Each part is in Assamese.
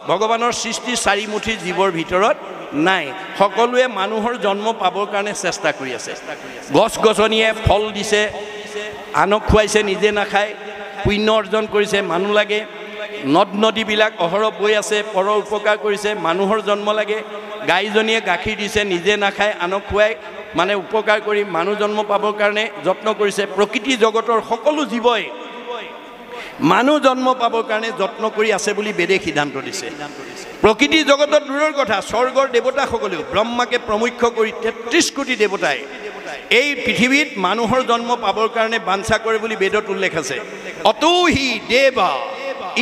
ভগৱানৰ সৃষ্টি চাৰিমুঠি জীৱৰ ভিতৰত নাই সকলোৱে মানুহৰ জন্ম পাবৰ কাৰণে চেষ্টা কৰি আছে গছ গছনিয়ে ফল দিছে আনক খুৱাইছে নিজে নাখায় পুণ্য অৰ্জন কৰিছে মানুহ লাগে নদ নদীবিলাক অহৰহ বৈ আছে পৰৰ উপকাৰ কৰিছে মানুহৰ জন্ম লাগে গাইজনীয়ে গাখীৰ দিছে নিজে নাখায় আনক খুৱাই মানে উপকাৰ কৰি মানুহ জন্ম পাবৰ কাৰণে যত্ন কৰিছে প্ৰকৃতি জগতৰ সকলো জীৱই মানুহ জন্ম পাবৰ কাৰণে যত্ন কৰি আছে বুলি বেদে সিদ্ধান্ত দিছে প্ৰকৃতি জগতৰ দূৰৰ কথা স্বৰ্গৰ দেৱতাসকলেও ব্ৰহ্মাকে প্ৰমুখ্য কৰি ৩৩ কোটি দেৱতাই এই পৃথিৱীত মানুহৰ জন্ম পাবৰ কাৰণে বাঞ্ছা কৰে বুলি বেদত উল্লেখ আছে অতোহি দেৱা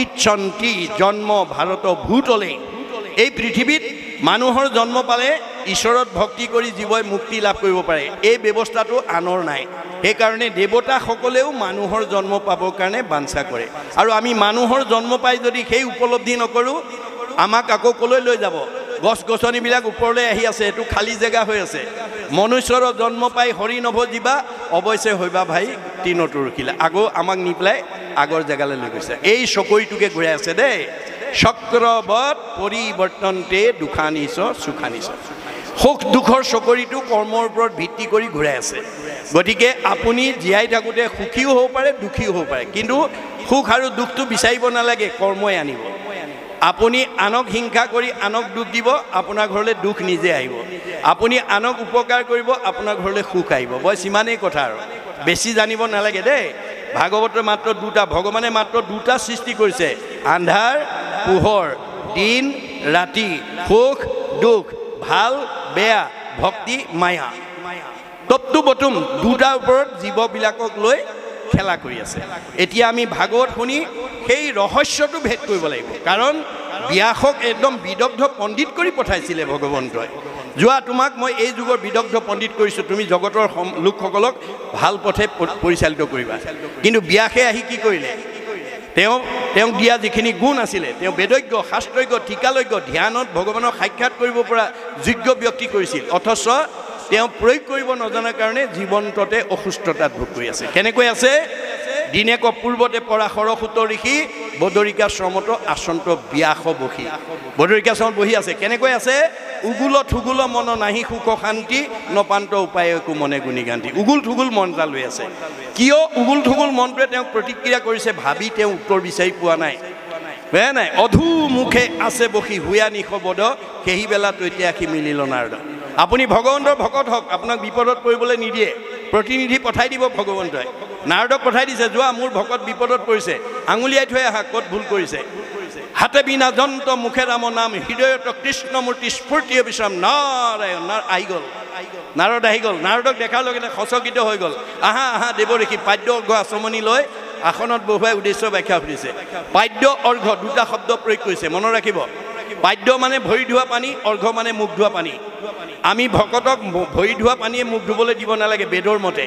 ইচ্ছন্তি জন্ম ভাৰত ভূতলে এই পৃথিৱীত মানুহৰ জন্ম পালে ঈশ্বৰত ভক্তি কৰি জীৱই মুক্তি লাভ কৰিব পাৰে এই ব্যৱস্থাটো আনৰ নাই সেইকাৰণে দেৱতাসকলেও মানুহৰ জন্ম পাবৰ কাৰণে বাঞ্ছা কৰে আৰু আমি মানুহৰ জন্ম পাই যদি সেই উপলব্ধি নকৰোঁ আমাক আকৌ কলৈ লৈ যাব গছ গছনিবিলাক ওপৰলৈ আহি আছে এইটো খালী জেগা হৈ আছে মনুষ্যৰ জন্ম পাই হৰি নভ জীৱা অৱশ্যে হৈবা ভাই তিনতো ৰখিলে আকৌ আমাক নি পেলাই আগৰ জেগালৈ লৈ গৈছে এই চকৰিটোকে ঘূৰাই আছে দেই চক্ৰবত পৰিৱৰ্তনতে দুখানিছ সুখানিছ সুখ দুখৰ চকৰিটো কৰ্মৰ ওপৰত ভিত্তি কৰি ঘূৰাই আছে গতিকে আপুনি জীয়াই থাকোঁতে সুখীও হ'ব পাৰে দুখীও হ'ব পাৰে কিন্তু সুখ আৰু দুখটো বিচাৰিব নালাগে কৰ্মই আনিব আপুনি আনক হিংসা কৰি আনক দুখ দিব আপোনাৰ ঘৰলৈ দুখ নিজে আহিব আপুনি আনক উপকাৰ কৰিব আপোনাৰ ঘৰলৈ সুখ আহিব বছ ইমানেই কথা আৰু বেছি জানিব নালাগে দেই ভাগৱতৰ মাত্ৰ দুটা ভগৱানে মাত্ৰ দুটা সৃষ্টি কৰিছে আন্ধাৰ পোহৰ দিন ৰাতি সুখ দুখ ভাল বেয়া ভক্তি মায়া তপটো বটুম দুটাৰ ওপৰত জীৱবিলাকক লৈ খেলা কৰি আছে এতিয়া আমি ভাগৱত শুনি সেই ৰহস্যটো ভেদ কৰিব লাগিব কাৰণ ব্যাসক একদম বিদগ্ধ পণ্ডিত কৰি পঠাইছিলে ভগৱন্তই যোৱা তোমাক মই এই যুগৰ বিদগ্ধ পণ্ডিত কৰিছোঁ তুমি জগতৰ লোকসকলক ভাল পথে পৰিচালিত কৰিবা কিন্তু ব্যাসে আহি কি কৰিলে তেওঁক দিয়া যিখিনি গুণ আছিলে তেওঁ বেদজ্ঞ শাস্ত্ৰজ্ঞ টিকালজ্ঞ ধ্যানত ভগৱানক সাক্ষাৎ কৰিব পৰা যোগ্য ব্যক্তি কৰিছিল অথচ তেওঁ প্ৰয়োগ কৰিব নজনাৰ কাৰণে জীৱন্ততে অসুস্থতাত ভোগ কৰি আছে কেনেকৈ আছে দিনেক পূৰ্বতে পৰা সৰসূত ঋষি বদৰিকাশ্ৰমত আচন্ত ব্যাস বহি বদৰিকাশ্ৰমত বহি আছে কেনেকৈ আছে উগুল থুগুল মন নাহি সুখ শান্তি নপান্ত উপায় একো মনে গুণী গান্তি উগুল থুগুল মন এটা লৈ আছে কিয় উগুল থুগুল মনটোৱে তেওঁক প্ৰতিক্ৰিয়া কৰিছে ভাবি তেওঁ উত্তৰ বিচাৰি পোৱা নাই বেয়া নাই অধু মুখে আছে বসি হুয়া নিশবদ সেই বেলা তৈতিয়া সি মিলিল নাৰদ আপুনি ভগৱন্তৰ ভকত হওক আপোনাক বিপদত পৰিবলৈ নিদিয়ে প্ৰতিনিধি পঠাই দিব ভগৱন্তই নাৰদক পঠাই দিছে যোৱা মোৰ ভকত বিপদত পৰিছে আঙুলিয়াই থৈ আহা ক'ত ভুল কৰিছে হাতে বিনা যন্ত মুখে ৰাম নাম হৃদয়ত কৃষ্ণমূৰ্তি স্ফূৰ্তি বিশ্ৰাম নাৰায়ণ আহি গ'ল নাৰদ আহি গ'ল নাৰদক দেখাৰ লগে লগে সচকিত হৈ গ'ল আহা আহা দেৱঋষি পাদ্য অৰ্ঘ আচমনি লৈ আসনত বহুৱাই উদ্দেশ্য ব্যাখ্যা সুধিছে পাদ্য অৰ্ঘ দুটা শব্দ প্ৰয়োগ কৰিছে মনত ৰাখিব পাদ্য মানে ভৰি ধোৱা পানী অৰ্ঘ মানে মুখ ধোৱা পানী আমি ভকতক ভৰি ধোৱা পানীয়ে মুখ ধুবলৈ দিব নালাগে বেদৰ মতে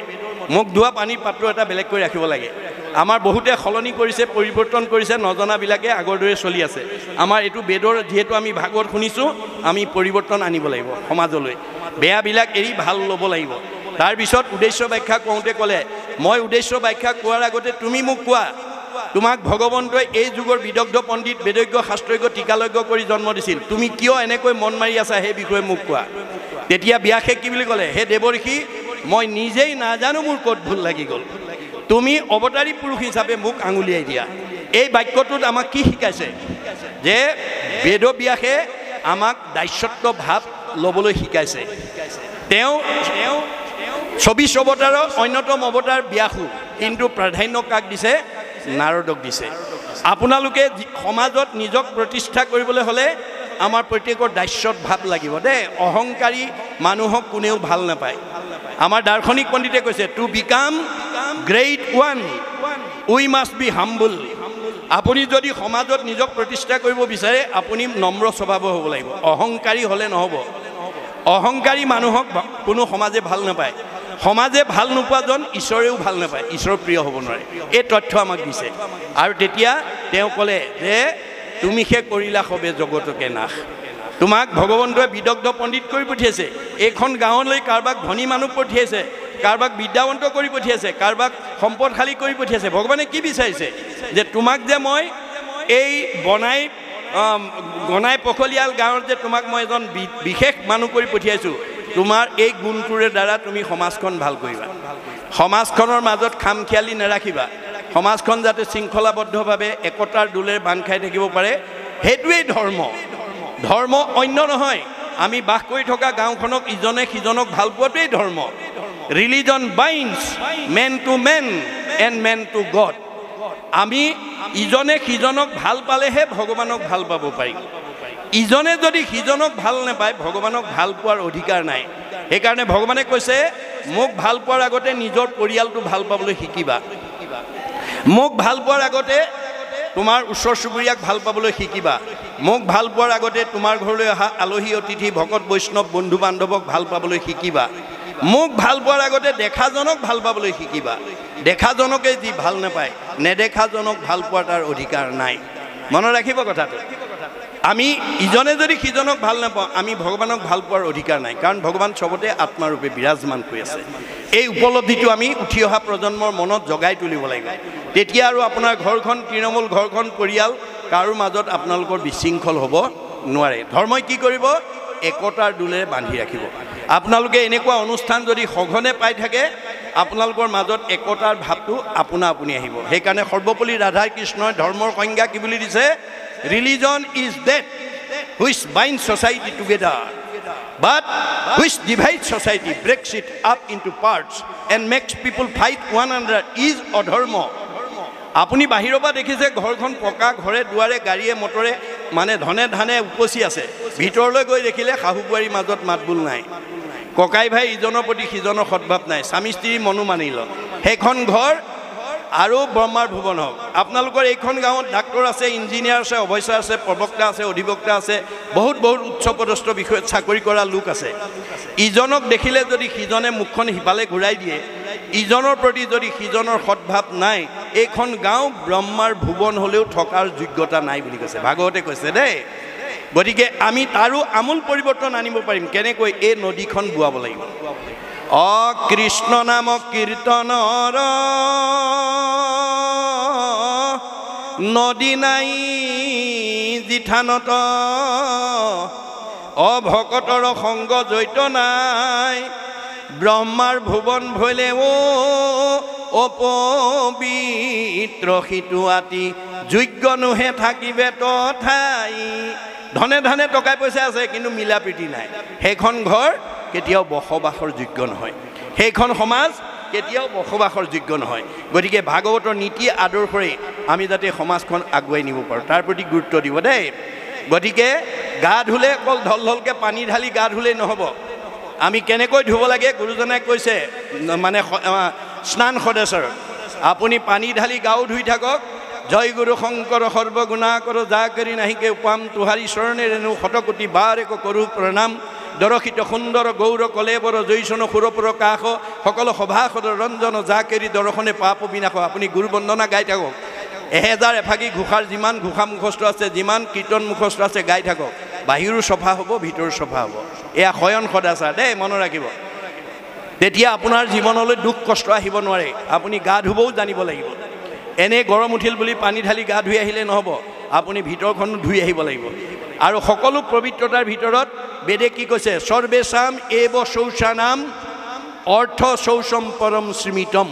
মুখ ধোৱা পানীৰ পাত্ৰ এটা বেলেগ কৰি ৰাখিব লাগে আমাৰ বহুতে সলনি কৰিছে পৰিৱৰ্তন কৰিছে নজনাবিলাকে আগৰ দৰে চলি আছে আমাৰ এইটো বেদৰ যিহেতু আমি ভাগৱত শুনিছোঁ আমি পৰিৱৰ্তন আনিব লাগিব সমাজলৈ বেয়াবিলাক এৰি ভাল ল'ব লাগিব তাৰপিছত উদ্দেশ্য ব্যাখ্যা কওঁতে ক'লে মই উদ্দেশ্য ব্যাখ্যা কোৱাৰ আগতে তুমি মোক কোৱা তোমাক ভগৱন্তই এই যুগৰ বিদগ্ধ পণ্ডিত বেদজ্ঞ শাস্ত্ৰজ্ঞ টিকালজ্ঞ কৰি জন্ম দিছিল তুমি কিয় এনেকৈ মন মাৰি আছা সেই বিষয়ে মোক কোৱা তেতিয়া ব্যাসে কি বুলি ক'লে হে দেৱঋষি মই নিজেই নাজানো মোৰ ক'ত ভুল লাগি গ'ল তুমি অৱতাৰী পুৰুষ হিচাপে মোক আঙুলিয়াই দিয়া এই বাক্যটোত আমাক কি শিকাইছে যে বেদব্যাসে আমাক দাস্যত্ব ভাৱ ল'বলৈ শিকাইছে তেওঁ ২৪ অৱতাৰৰ অন্যতম অৱতাৰ ব্যাসো কিন্তু প্ৰাধান্য কাক দিছে নাৰদক দিছে আপোনালোকে সমাজত নিজক প্ৰতিষ্ঠা কৰিবলৈ হ'লে আমাৰ প্ৰত্যেকৰ দাস্যত ভাৱ লাগিব দেই অহংকাৰী মানুহক কোনেও ভাল নাপায় আমাৰ দাৰ্শনিক পণ্ডিতে কৈছে to become great one we must be humble আপুনি যদি সমাজত নিজক প্ৰতিষ্ঠা কৰিব বিচাৰে আপুনি নম্ৰ স্বভাৱৰ হ'ব লাগিব অহংকাৰী হ'লে নহ'ব অহংকাৰী মানুহক কোনো সমাজে ভাল নাপায় সমাজে ভাল নোপোৱাজন ঈশ্বৰেও ভাল নাপায় ঈশ্বৰ প্ৰিয় হ'ব নোৱাৰে এই তথ্য আমাক দিছে আৰু তেতিয়া তেওঁ ক'লে যে তুমি সে কৰিলা সবে জগতকে নাশ তোমাক ভগৱন্তই বিদগ্ধ পণ্ডিত কৰি পঠিয়াইছে এইখন গাঁৱলৈ কাৰোবাক ধনী মানুহ পঠিয়াইছে কাৰোবাক বিদ্যাৱন্ত কৰি পঠিয়াইছে কাৰোবাক সম্পদশালী কৰি পঠিয়াইছে ভগৱানে কি বিচাৰিছে যে তোমাক যে মই এই বনাই গনাই পখলিয়াল গাঁৱত যে তোমাক মই এজন বিশেষ মানুহ কৰি পঠিয়াইছোঁ, তোমাৰ এই গুণটোৰে দ্বাৰা তুমি সমাজখন ভাল কৰিবা, সমাজখনৰ মাজত খামখিয়ালি নাৰাখিবা, সমাজখন যাতে শৃংখলাবদ্ধভাৱে একতাৰ দোলেৰে বান্ধ খাই থাকিব পাৰে, সেইটোৱেই ধৰ্ম। ধৰ্ম অন্য নহয়, আমি বাস কৰি থকা গাঁওখনক ইজনে সিজনক ভাল পোৱাটোৱেই ধৰ্ম। Religion binds man to man and man to God. আমি ইজনে সিজনক ভাল পালেহে ভগৱানক ভাল পাব পাৰিম। ইজনে যদি সিজনক ভাল নাপায় ভগৱানক ভাল পোৱাৰ অধিকাৰ নাই। সেইকাৰণে ভগৱানে কৈছে মোক ভাল পোৱাৰ আগতে নিজৰ পৰিয়ালটো ভাল পাবলৈ শিকিবা, মোক ভাল পোৱাৰ আগতে তোমাৰ ওচৰ চুবুৰীয়াক ভাল পাবলৈ শিকিবা, মোক ভাল পোৱাৰ আগতে তোমাৰ ঘৰলৈ অহা আলহী অতিথি ভকত বৈষ্ণৱ বন্ধু বান্ধৱক ভাল পাবলৈ শিকিবা, মোক ভাল পোৱাৰ আগতে দেখাজনক ভাল পাবলৈ শিকিবা। দেখাজনকে যি ভাল নাপায় নেদেখাজনক ভাল পোৱাৰ তাৰ অধিকাৰ নাই। মনত ৰাখিব কথাটো। আমি ইজনে যদি সিজনক ভাল নাপাওঁ আমি ভগৱানক ভাল পোৱাৰ অধিকাৰ নাই, কাৰণ ভগৱান চবতে আত্মাৰূপে বিৰাজমান কৰি আছে। এই উপলব্ধিটো আমি উঠি অহা প্ৰজন্মৰ মনত জগাই তুলিব লাগিব। তেতিয়া আৰু আপোনাৰ ঘৰখন তৃণমূল ঘৰখন পৰিয়াল কাৰো মাজত আপোনালোকৰ বিশৃংখল হ'ব নোৱাৰে। ধৰ্মই কি কৰিব? একতাৰ দোলেৰে বান্ধি ৰাখিব। আপোনালোকে এনেকুৱা অনুষ্ঠান যদি সঘনে পাই থাকে আপোনালোকৰ মাজত একতাৰ ভাৱটো আপোনা আপুনি আহিব। সেইকাৰণে সৰ্বপল্লী ৰাধা কৃষ্ণই ধৰ্মৰ সংজ্ঞা কি বুলি দিছে? Religion is that which bind society together but which divides society, breaks it up into parts and makes people fight one another is adharma. আপুনি বাহিৰৰ পৰা দেখিছে ঘৰখন পকা ঘৰে দুৱাৰে গাড়ীয়ে মটৰে মানে ধনে ধানে উপচি আছে, ভিতৰলৈ গৈ দেখিলে শাহু বোৱাৰীৰ মাজত মাতবোল নাই, ককাই ভাই ইজনৰ প্ৰতি সিজনৰ সদ্ভাৱ নাই, স্বামী স্ত্ৰী মনো মানিল, সেইখন ঘৰ আৰু ব্ৰহ্মাৰ ভুৱন হওক। আপোনালোকৰ এইখন গাঁৱত ডাক্তৰ আছে, ইঞ্জিনিয়াৰ আছে, অৱশ্যে আছে, প্ৰবক্তা আছে, অধিবক্তা আছে, বহুত উচ্চপদস্থ বিষয়ত চাকৰি কৰা লোক আছে। ইজনক দেখিলে যদি সিজনে মুখখন সিফালে ঘূৰাই দিয়ে, ইজনৰ প্ৰতি যদি সিজনৰ সদ্ভাৱ নাই, এইখন গাঁও ব্ৰহ্মাৰ ভুৱন হ'লেও থকাৰ যোগ্যতা নাই বুলি কৈছে, ভাগৱতে কৈছে দেই। গতিকে আমি তাৰো আমূল পৰিৱৰ্তন আনিব পাৰিম। কেনেকৈ? এই নদীখন বোৱাব লাগিব। কৃষ্ণ নাম কীৰ্তনৰ নদী নাই জিঠানত, ভকতৰ সংগ জৈত নাই, ব্ৰহ্মাৰ ভুৱন ভৈলে অপবিত্ৰ সিটো আতি, যোগ্য নোহে থাকিবে তথাই। ধনে ধনে টকা পইচা আছে কিন্তু মিলা প্ৰীতি নাই, সেইখন ঘৰ কেতিয়াও বসবাসৰ যোগ্য নহয়, সেইখন সমাজ কেতিয়াও বসবাসৰ যোগ্য নহয়। গতিকে ভাগৱতৰ নীতি আদৰ্শৰে আমি যাতে সমাজখন আগুৱাই নিব পাৰোঁ তাৰ প্ৰতি গুৰুত্ব দিব দেই। গতিকে গা ধুলে অকল ঢলকে পানী ঢালি গা ধুলেই নহ'ব, আমি কেনেকৈ ধুব লাগে গুৰুজনাই কৈছে, মানে স্নান সদেশ্বৰ আপুনি পানী ঢালি গাও ধুই থাকক। জয় গুৰু শংকৰ সৰ্বগুণাকৰ যা কৰি নাহিকে উপাম, তোহাৰী চৰণে ৰেণু শতকোটি বাৰ এক কৰোঁ প্ৰণাম, দৰশিত সুন্দৰ গৌৰ কলেবৰ জৈচন সুৰপুৰ কাষ, সকলো সভাসদ ৰঞ্জন যা কেৰি দৰ্শনে পাপ বিনাশ। আপুনি গুৰু বন্দনা গাই থাকক, 1000 এফাকি ঘোষাৰ যিমান ঘোষা মুখস্থ আছে, যিমান কীৰ্তন মুখস্থ আছে গাই থাকক, বাহিৰো চফা হ'ব ভিতৰো চফা হ'ব। এয়া শয়ন সদাচাৰ দেই, মনত ৰাখিব। তেতিয়া আপোনাৰ জীৱনলৈ দুখ কষ্ট আহিব নোৱাৰে। আপুনি গা ধুবও জানিব লাগিব। এনেই গৰম উঠিল বুলি পানী ঢালি গা ধুই আহিলে নহ'ব, আপুনি ভিতৰখনো ধুই আহিব লাগিব। আৰু সকলো পবিত্ৰতাৰ ভিতৰত বেদে কি কৈছে? সৰ্বেশাম এব শৌচানাম অৰ্থ শৌচম পৰম স্মৃতম।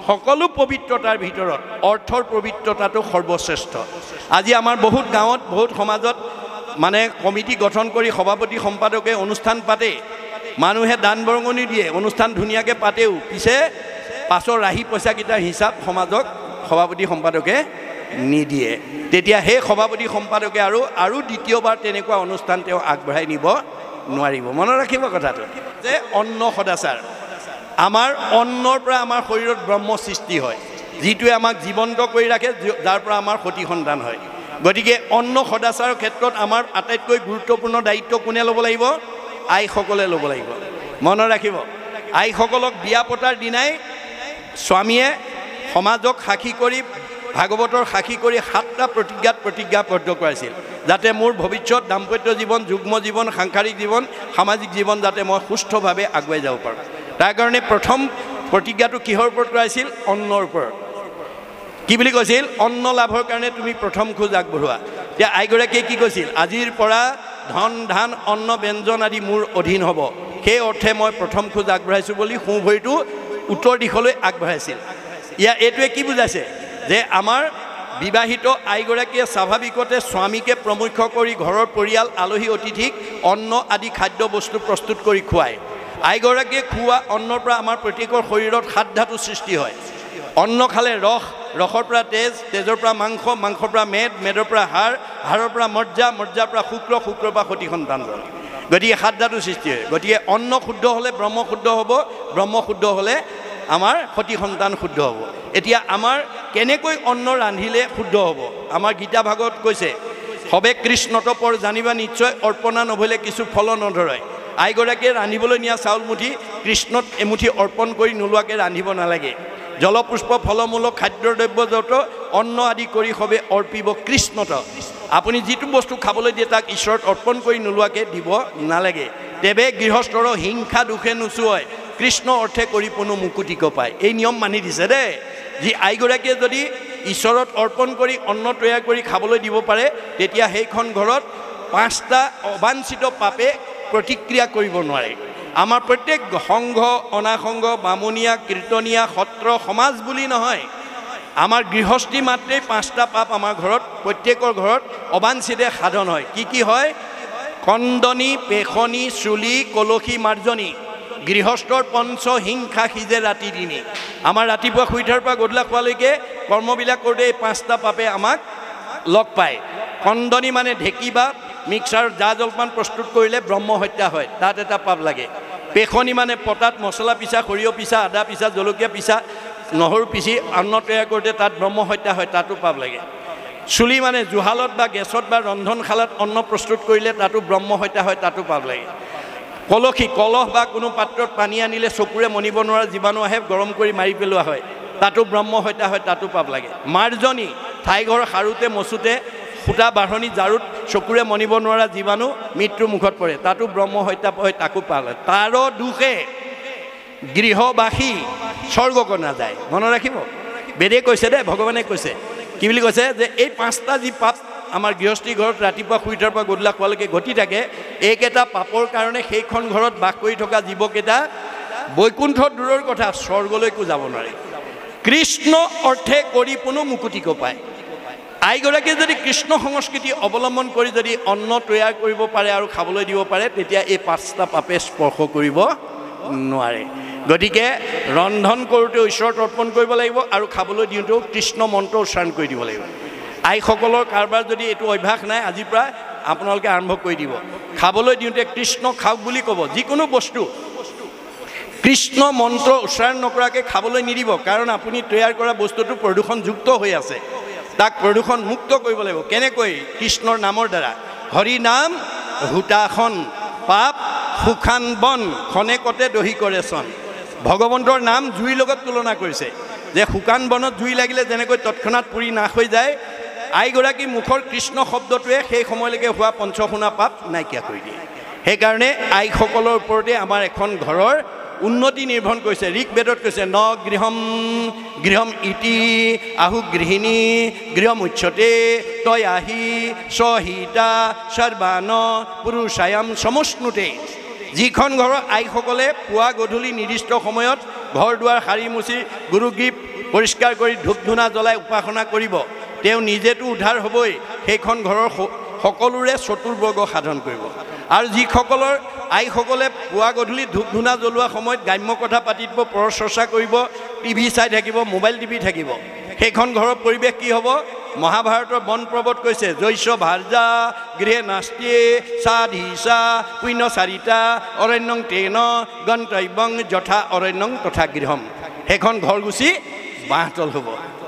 সকলো পবিত্ৰতাৰ ভিতৰত অৰ্থৰ পবিত্ৰতাটো সৰ্বশ্ৰেষ্ঠ। আজি আমাৰ বহুত গাঁৱত বহুত সমাজত মানে কমিটি গঠন কৰি সভাপতি সম্পাদকে অনুষ্ঠান পাতে, মানুহে দান বৰঙণি দিয়ে, অনুষ্ঠান ধুনীয়াকৈ পাতেও, পিছে পাছৰ ৰাহি পইচাকেইটাৰ হিচাপ সমাজক সভাপতি সম্পাদকে নিদিয়ে। তেতিয়া সেই সভাপতি সম্পাদকে আৰু দ্বিতীয়বাৰ তেনেকুৱা অনুষ্ঠান তেওঁ আগবঢ়াই নিব নোৱাৰিব। মনত ৰাখিব কথাটো যে অন্ন সদাচাৰ, আমাৰ অন্নৰ পৰা আমাৰ শৰীৰত ব্ৰহ্ম সৃষ্টি হয়, যিটোৱে আমাক জীৱন্ত কৰি ৰাখে, যাৰ পৰা আমাৰ সতি সন্তান হয়। গতিকে অন্ন সদাচাৰৰ ক্ষেত্ৰত আমাৰ আটাইতকৈ গুৰুত্বপূৰ্ণ দায়িত্ব কোনে ল'ব লাগিব? আইসকলে ল'ব লাগিব। মনত ৰাখিব, আইসকলক বিয়া পতাৰ দিনাই স্বামীয়ে সমাজক সাক্ষী কৰি, ভাগৱতৰ সাক্ষী কৰি 7টা প্ৰতিজ্ঞাবদ্ধ কৰাইছিল, যাতে মোৰ ভৱিষ্যত দাম্পত্য জীৱন, যুগ্ম জীৱন, সাংসাৰিক জীৱন, সামাজিক জীৱন যাতে মই সুস্থভাৱে আগুৱাই যাব পাৰোঁ। তাৰ কাৰণে প্ৰথম প্ৰতিজ্ঞাটো কিহৰ ওপৰত কৰাইছিল? অন্নৰ ওপৰত। কি বুলি কৈছিল? অন্ন লাভৰ কাৰণে তুমি প্ৰথম খোজ আগবঢ়োৱা। এতিয়া আইগৰাকীয়ে কি কৈছিল আজিৰ পৰা ধন ধান অন্ন ব্যঞ্জন আদি মোৰ অধীন হ'ব সেই অৰ্থে মই প্ৰথম খোজ আগবঢ়াইছোঁ বুলি সোঁ ভৰিটো উত্তৰ দিশলৈ আগবঢ়াইছিল এইটোৱে কি বুজাইছে যে আমাৰ বিবাহিত আইগৰাকীয়ে স্বাভাৱিকতে স্বামীকে প্ৰমুখ্য কৰি ঘৰৰ পৰিয়াল আলহী অতিথিক অন্ন আদি খাদ্য বস্তু প্ৰস্তুত কৰি খুৱায় আইগৰাকীয়ে খুওৱা অন্নৰ পৰা আমাৰ প্ৰত্যেকৰ শৰীৰত 7 ধাতু সৃষ্টি হয় অন্ন খালে ৰসৰ পৰা তেজ তেজৰ পৰা মাংস মাংসৰ পৰা মেদৰ পৰা হাড়ৰ পৰা মজ্জাৰ পৰা শুক্ৰৰ পৰা সতি সন্তান জন্ম গতিকে 7 ধাতু সৃষ্টি হয় গতিকে অন্ন শুদ্ধ হ'লে ব্ৰহ্ম শুদ্ধ হ'ব ব্ৰহ্ম শুদ্ধ হ'লে আমাৰ সতি সন্তান শুদ্ধ হ'ব এতিয়া আমাৰ কেনেকৈ অন্ন ৰান্ধিলে শুদ্ধ হ'ব আমাৰ গীতা ভাগৱত কৈছে সবে কৃষ্ণতপৰ জানিবা নিশ্চয় অৰ্পণা নভলে কিছু ফল নধৰে আইগৰাকীয়ে ৰান্ধিবলৈ নিয়া চাউল মুঠি কৃষ্ণত এমুঠি অৰ্পণ কৰি নোলোৱাকৈ ৰান্ধিব নালাগে জলপুষ্প ফলমূলক খাদ্যদ্ৰব্য যত অন্ন আদি কৰি সবে অৰ্পিব কৃষ্ণত আপুনি যিটো বস্তু খাবলৈ দিয়ে তাক ঈশ্বৰত অৰ্পণ কৰি নোলোৱাকৈ দিব নালাগে তেবে গৃহস্থৰ হিংসা দুখে নোচোৱায় কৃষ্ণ অৰ্থে কৰি কোনো মুকুতিক পায় এই নিয়ম মানি দিছে দেই যি আইগৰাকীয়ে যদি ঈশ্বৰত অৰ্পণ কৰি অন্ন তৈয়াৰ কৰি খাবলৈ দিব পাৰে তেতিয়া সেইখন ঘৰত 5টা অবাঞ্ছিত পাপে প্ৰতিক্ৰিয়া কৰিব নোৱাৰে আমাৰ প্ৰত্যেক সংঘ অনাসংঘ বামুণীয়া কীৰ্তনীয়া সত্ৰ সমাজ বুলি নহয় আমাৰ গৃহস্থী মাত্ৰেই 5টা পাপ আমাৰ ঘৰত প্ৰত্যেকৰ ঘৰত অবাঞ্ছিতে সাধন হয় কি হয় কন্দনী পেখনি চুলি কলসী মাৰ্জনী গৃহস্থৰ পঞ্চ হিংসা সিজে ৰাতি দিনে আমাৰ ৰাতিপুৱা শুই উঠাৰ পৰা গধূলা খোৱালৈকে কৰ্মবিলাক কৰোঁতে এই 5টা পাপে আমাক লগ পায় কন্দনী মানে ঢেঁকী বা মিক্সাৰ জা জলপান প্ৰস্তুত কৰিলে ব্ৰহ্ম হত্যা হয় তাত এটা পাপ লাগে পেখনি মানে পতাত মছলা পিছা সৰিয়হ পিছা আদা পিছা জলকীয়া পিছা নহৰু পিছি অন্ন তৈয়াৰ কৰোঁতে তাত ব্ৰহ্ম হত্যা হয় তাতো পাপ লাগে চুলি মানে জুহালত বা গেছত বা ৰন্ধনশালাত অন্ন প্ৰস্তুত কৰিলে তাতো ব্ৰহ্ম হত্যা হয় তাতো পাপ লাগে কলসী কলহ বা কোনো পাত্ৰত পানী আনিলে চকুৰে মনিব নোৱাৰা জীৱাণু আহে গৰম কৰি মাৰি পেলোৱা হয় তাতো ব্ৰহ্ম হত্যা হয় তাতো পাপ লাগে মাৰ্জনী ঠাইঘৰ সাৰোঁতে মচোঁতে সূতা বাঢ়নি জাৰুত চকুৰে মনিব নোৱাৰা জীৱাণু মৃত্যুৰ মুখত পৰে তাতো ব্ৰহ্ম হত্যা হয় তাকো পাপ লাগে তাৰ দুখে গৃহবাসী স্বৰ্গক নাযায় মনত ৰাখিব বেদে কৈছে দেই ভগৱানে কৈছে কি বুলি কৈছে যে এই 5টা যি পাপ আমাৰ গৃহস্থী ঘৰত ৰাতিপুৱা শুই উঠাৰ পৰা গধূলা খোৱালৈকে ঘটি থাকে এইকেইটা পাপৰ কাৰণে সেইখন ঘৰত বাস কৰি থকা জীৱকেইটা বৈকুণ্ঠ দূৰৰ কথা স্বৰ্গলৈকো যাব নোৱাৰে কৃষ্ণ অৰ্থে কৰি কোনো মুকুতিক পায় আইগৰাকীয়ে যদি কৃষ্ণ সংস্কৃতি অৱলম্বন কৰি যদি অন্ন তৈয়াৰ কৰিব পাৰে আৰু খাবলৈ দিব পাৰে তেতিয়া এই 5টা পাপে স্পৰ্শ কৰিব নোৱাৰে গতিকে ৰন্ধন কৰোঁতে ঈশ্বৰত অৰ্পণ কৰিব লাগিব আৰু খাবলৈ দিওঁতেও কৃষ্ণ মন্ত্ৰ উচ্চাৰণ কৰি দিব লাগিব আইসকলৰ কাৰোবাৰ যদি এইটো অভ্যাস নাই আজিৰ পৰা আপোনালোকে আৰম্ভ কৰি দিব খাবলৈ দিওঁতে কৃষ্ণ খাওক বুলি ক'ব যিকোনো বস্তু কৃষ্ণ মন্ত্ৰ উচ্চাৰণ নকৰাকৈ খাবলৈ নিদিব কাৰণ আপুনি তৈয়াৰ কৰা বস্তুটো প্ৰদূষণযুক্ত হৈ আছে তাক প্ৰদূষণ মুক্ত কৰিব লাগিব কেনেকৈ কৃষ্ণৰ নামৰ দ্বাৰা হৰি নাম হুতাখন পাপ সুখান বন খনেকতে দহি কৰে চন ভগৱন্তৰ নাম জুইৰ লগত তুলনা কৰিছে যে শুকান বনত জুই লাগিলে যেনেকৈ তৎক্ষণাৎ পুৰি নাশ হৈ যায় আইগৰাকী মুখৰ কৃষ্ণ শব্দটোৱে সেই সময়লৈকে হোৱা পঞ্চশুনা পাপ নাইকিয়া কৰি দিয়ে সেইকাৰণে আইসকলৰ ওপৰতে আমাৰ এখন ঘৰৰ উন্নতি নিৰ্ভৰ কৰিছে ঋকবেদত কৈছে ন গৃহম ইতি আহু গৃহিণী গৃহম উচ্চতে তই আহি সহিতা সৰ্বান পুৰুষায়াম সমষ্ণুতে যিখন ঘৰৰ আইসকলে পুৱা গধূলি নিৰ্দিষ্ট সময়ত ঘৰ দুৱাৰ সাৰি মুচি গুৰুগীপ পৰিষ্কাৰ কৰি ধূপ ধূনা জ্বলাই উপাসনা কৰিব তেওঁ নিজেতো উদ্ধাৰ হ'বই সেইখন ঘৰৰ সকলোৰে চতুৰ্বৰ্গ সাধন কৰিব আৰু যিসকলৰ আইসকলে পুৱা গধূলি ধূপ ধূনা জ্বলোৱা সময়ত গ্ৰাম্য কথা পাতিব পৰচৰ্চা কৰিব টিভি চাই থাকিব মোবাইল টিভি থাকিব সেইখন ঘৰৰ পৰিৱেশ কি হ'ব মহাভাৰতৰ বন পৰ্বত কৈছে জৈশ্য ভাৰ্যা গৃহে নাস্তি সাধিসা পুণ্য চাৰিটা অৰণ্যং তেন গন্তব্যং যথা অৰণ্যং তথা গৃহম সেইখন ঘৰ গুচি বাঁহতল হ'ব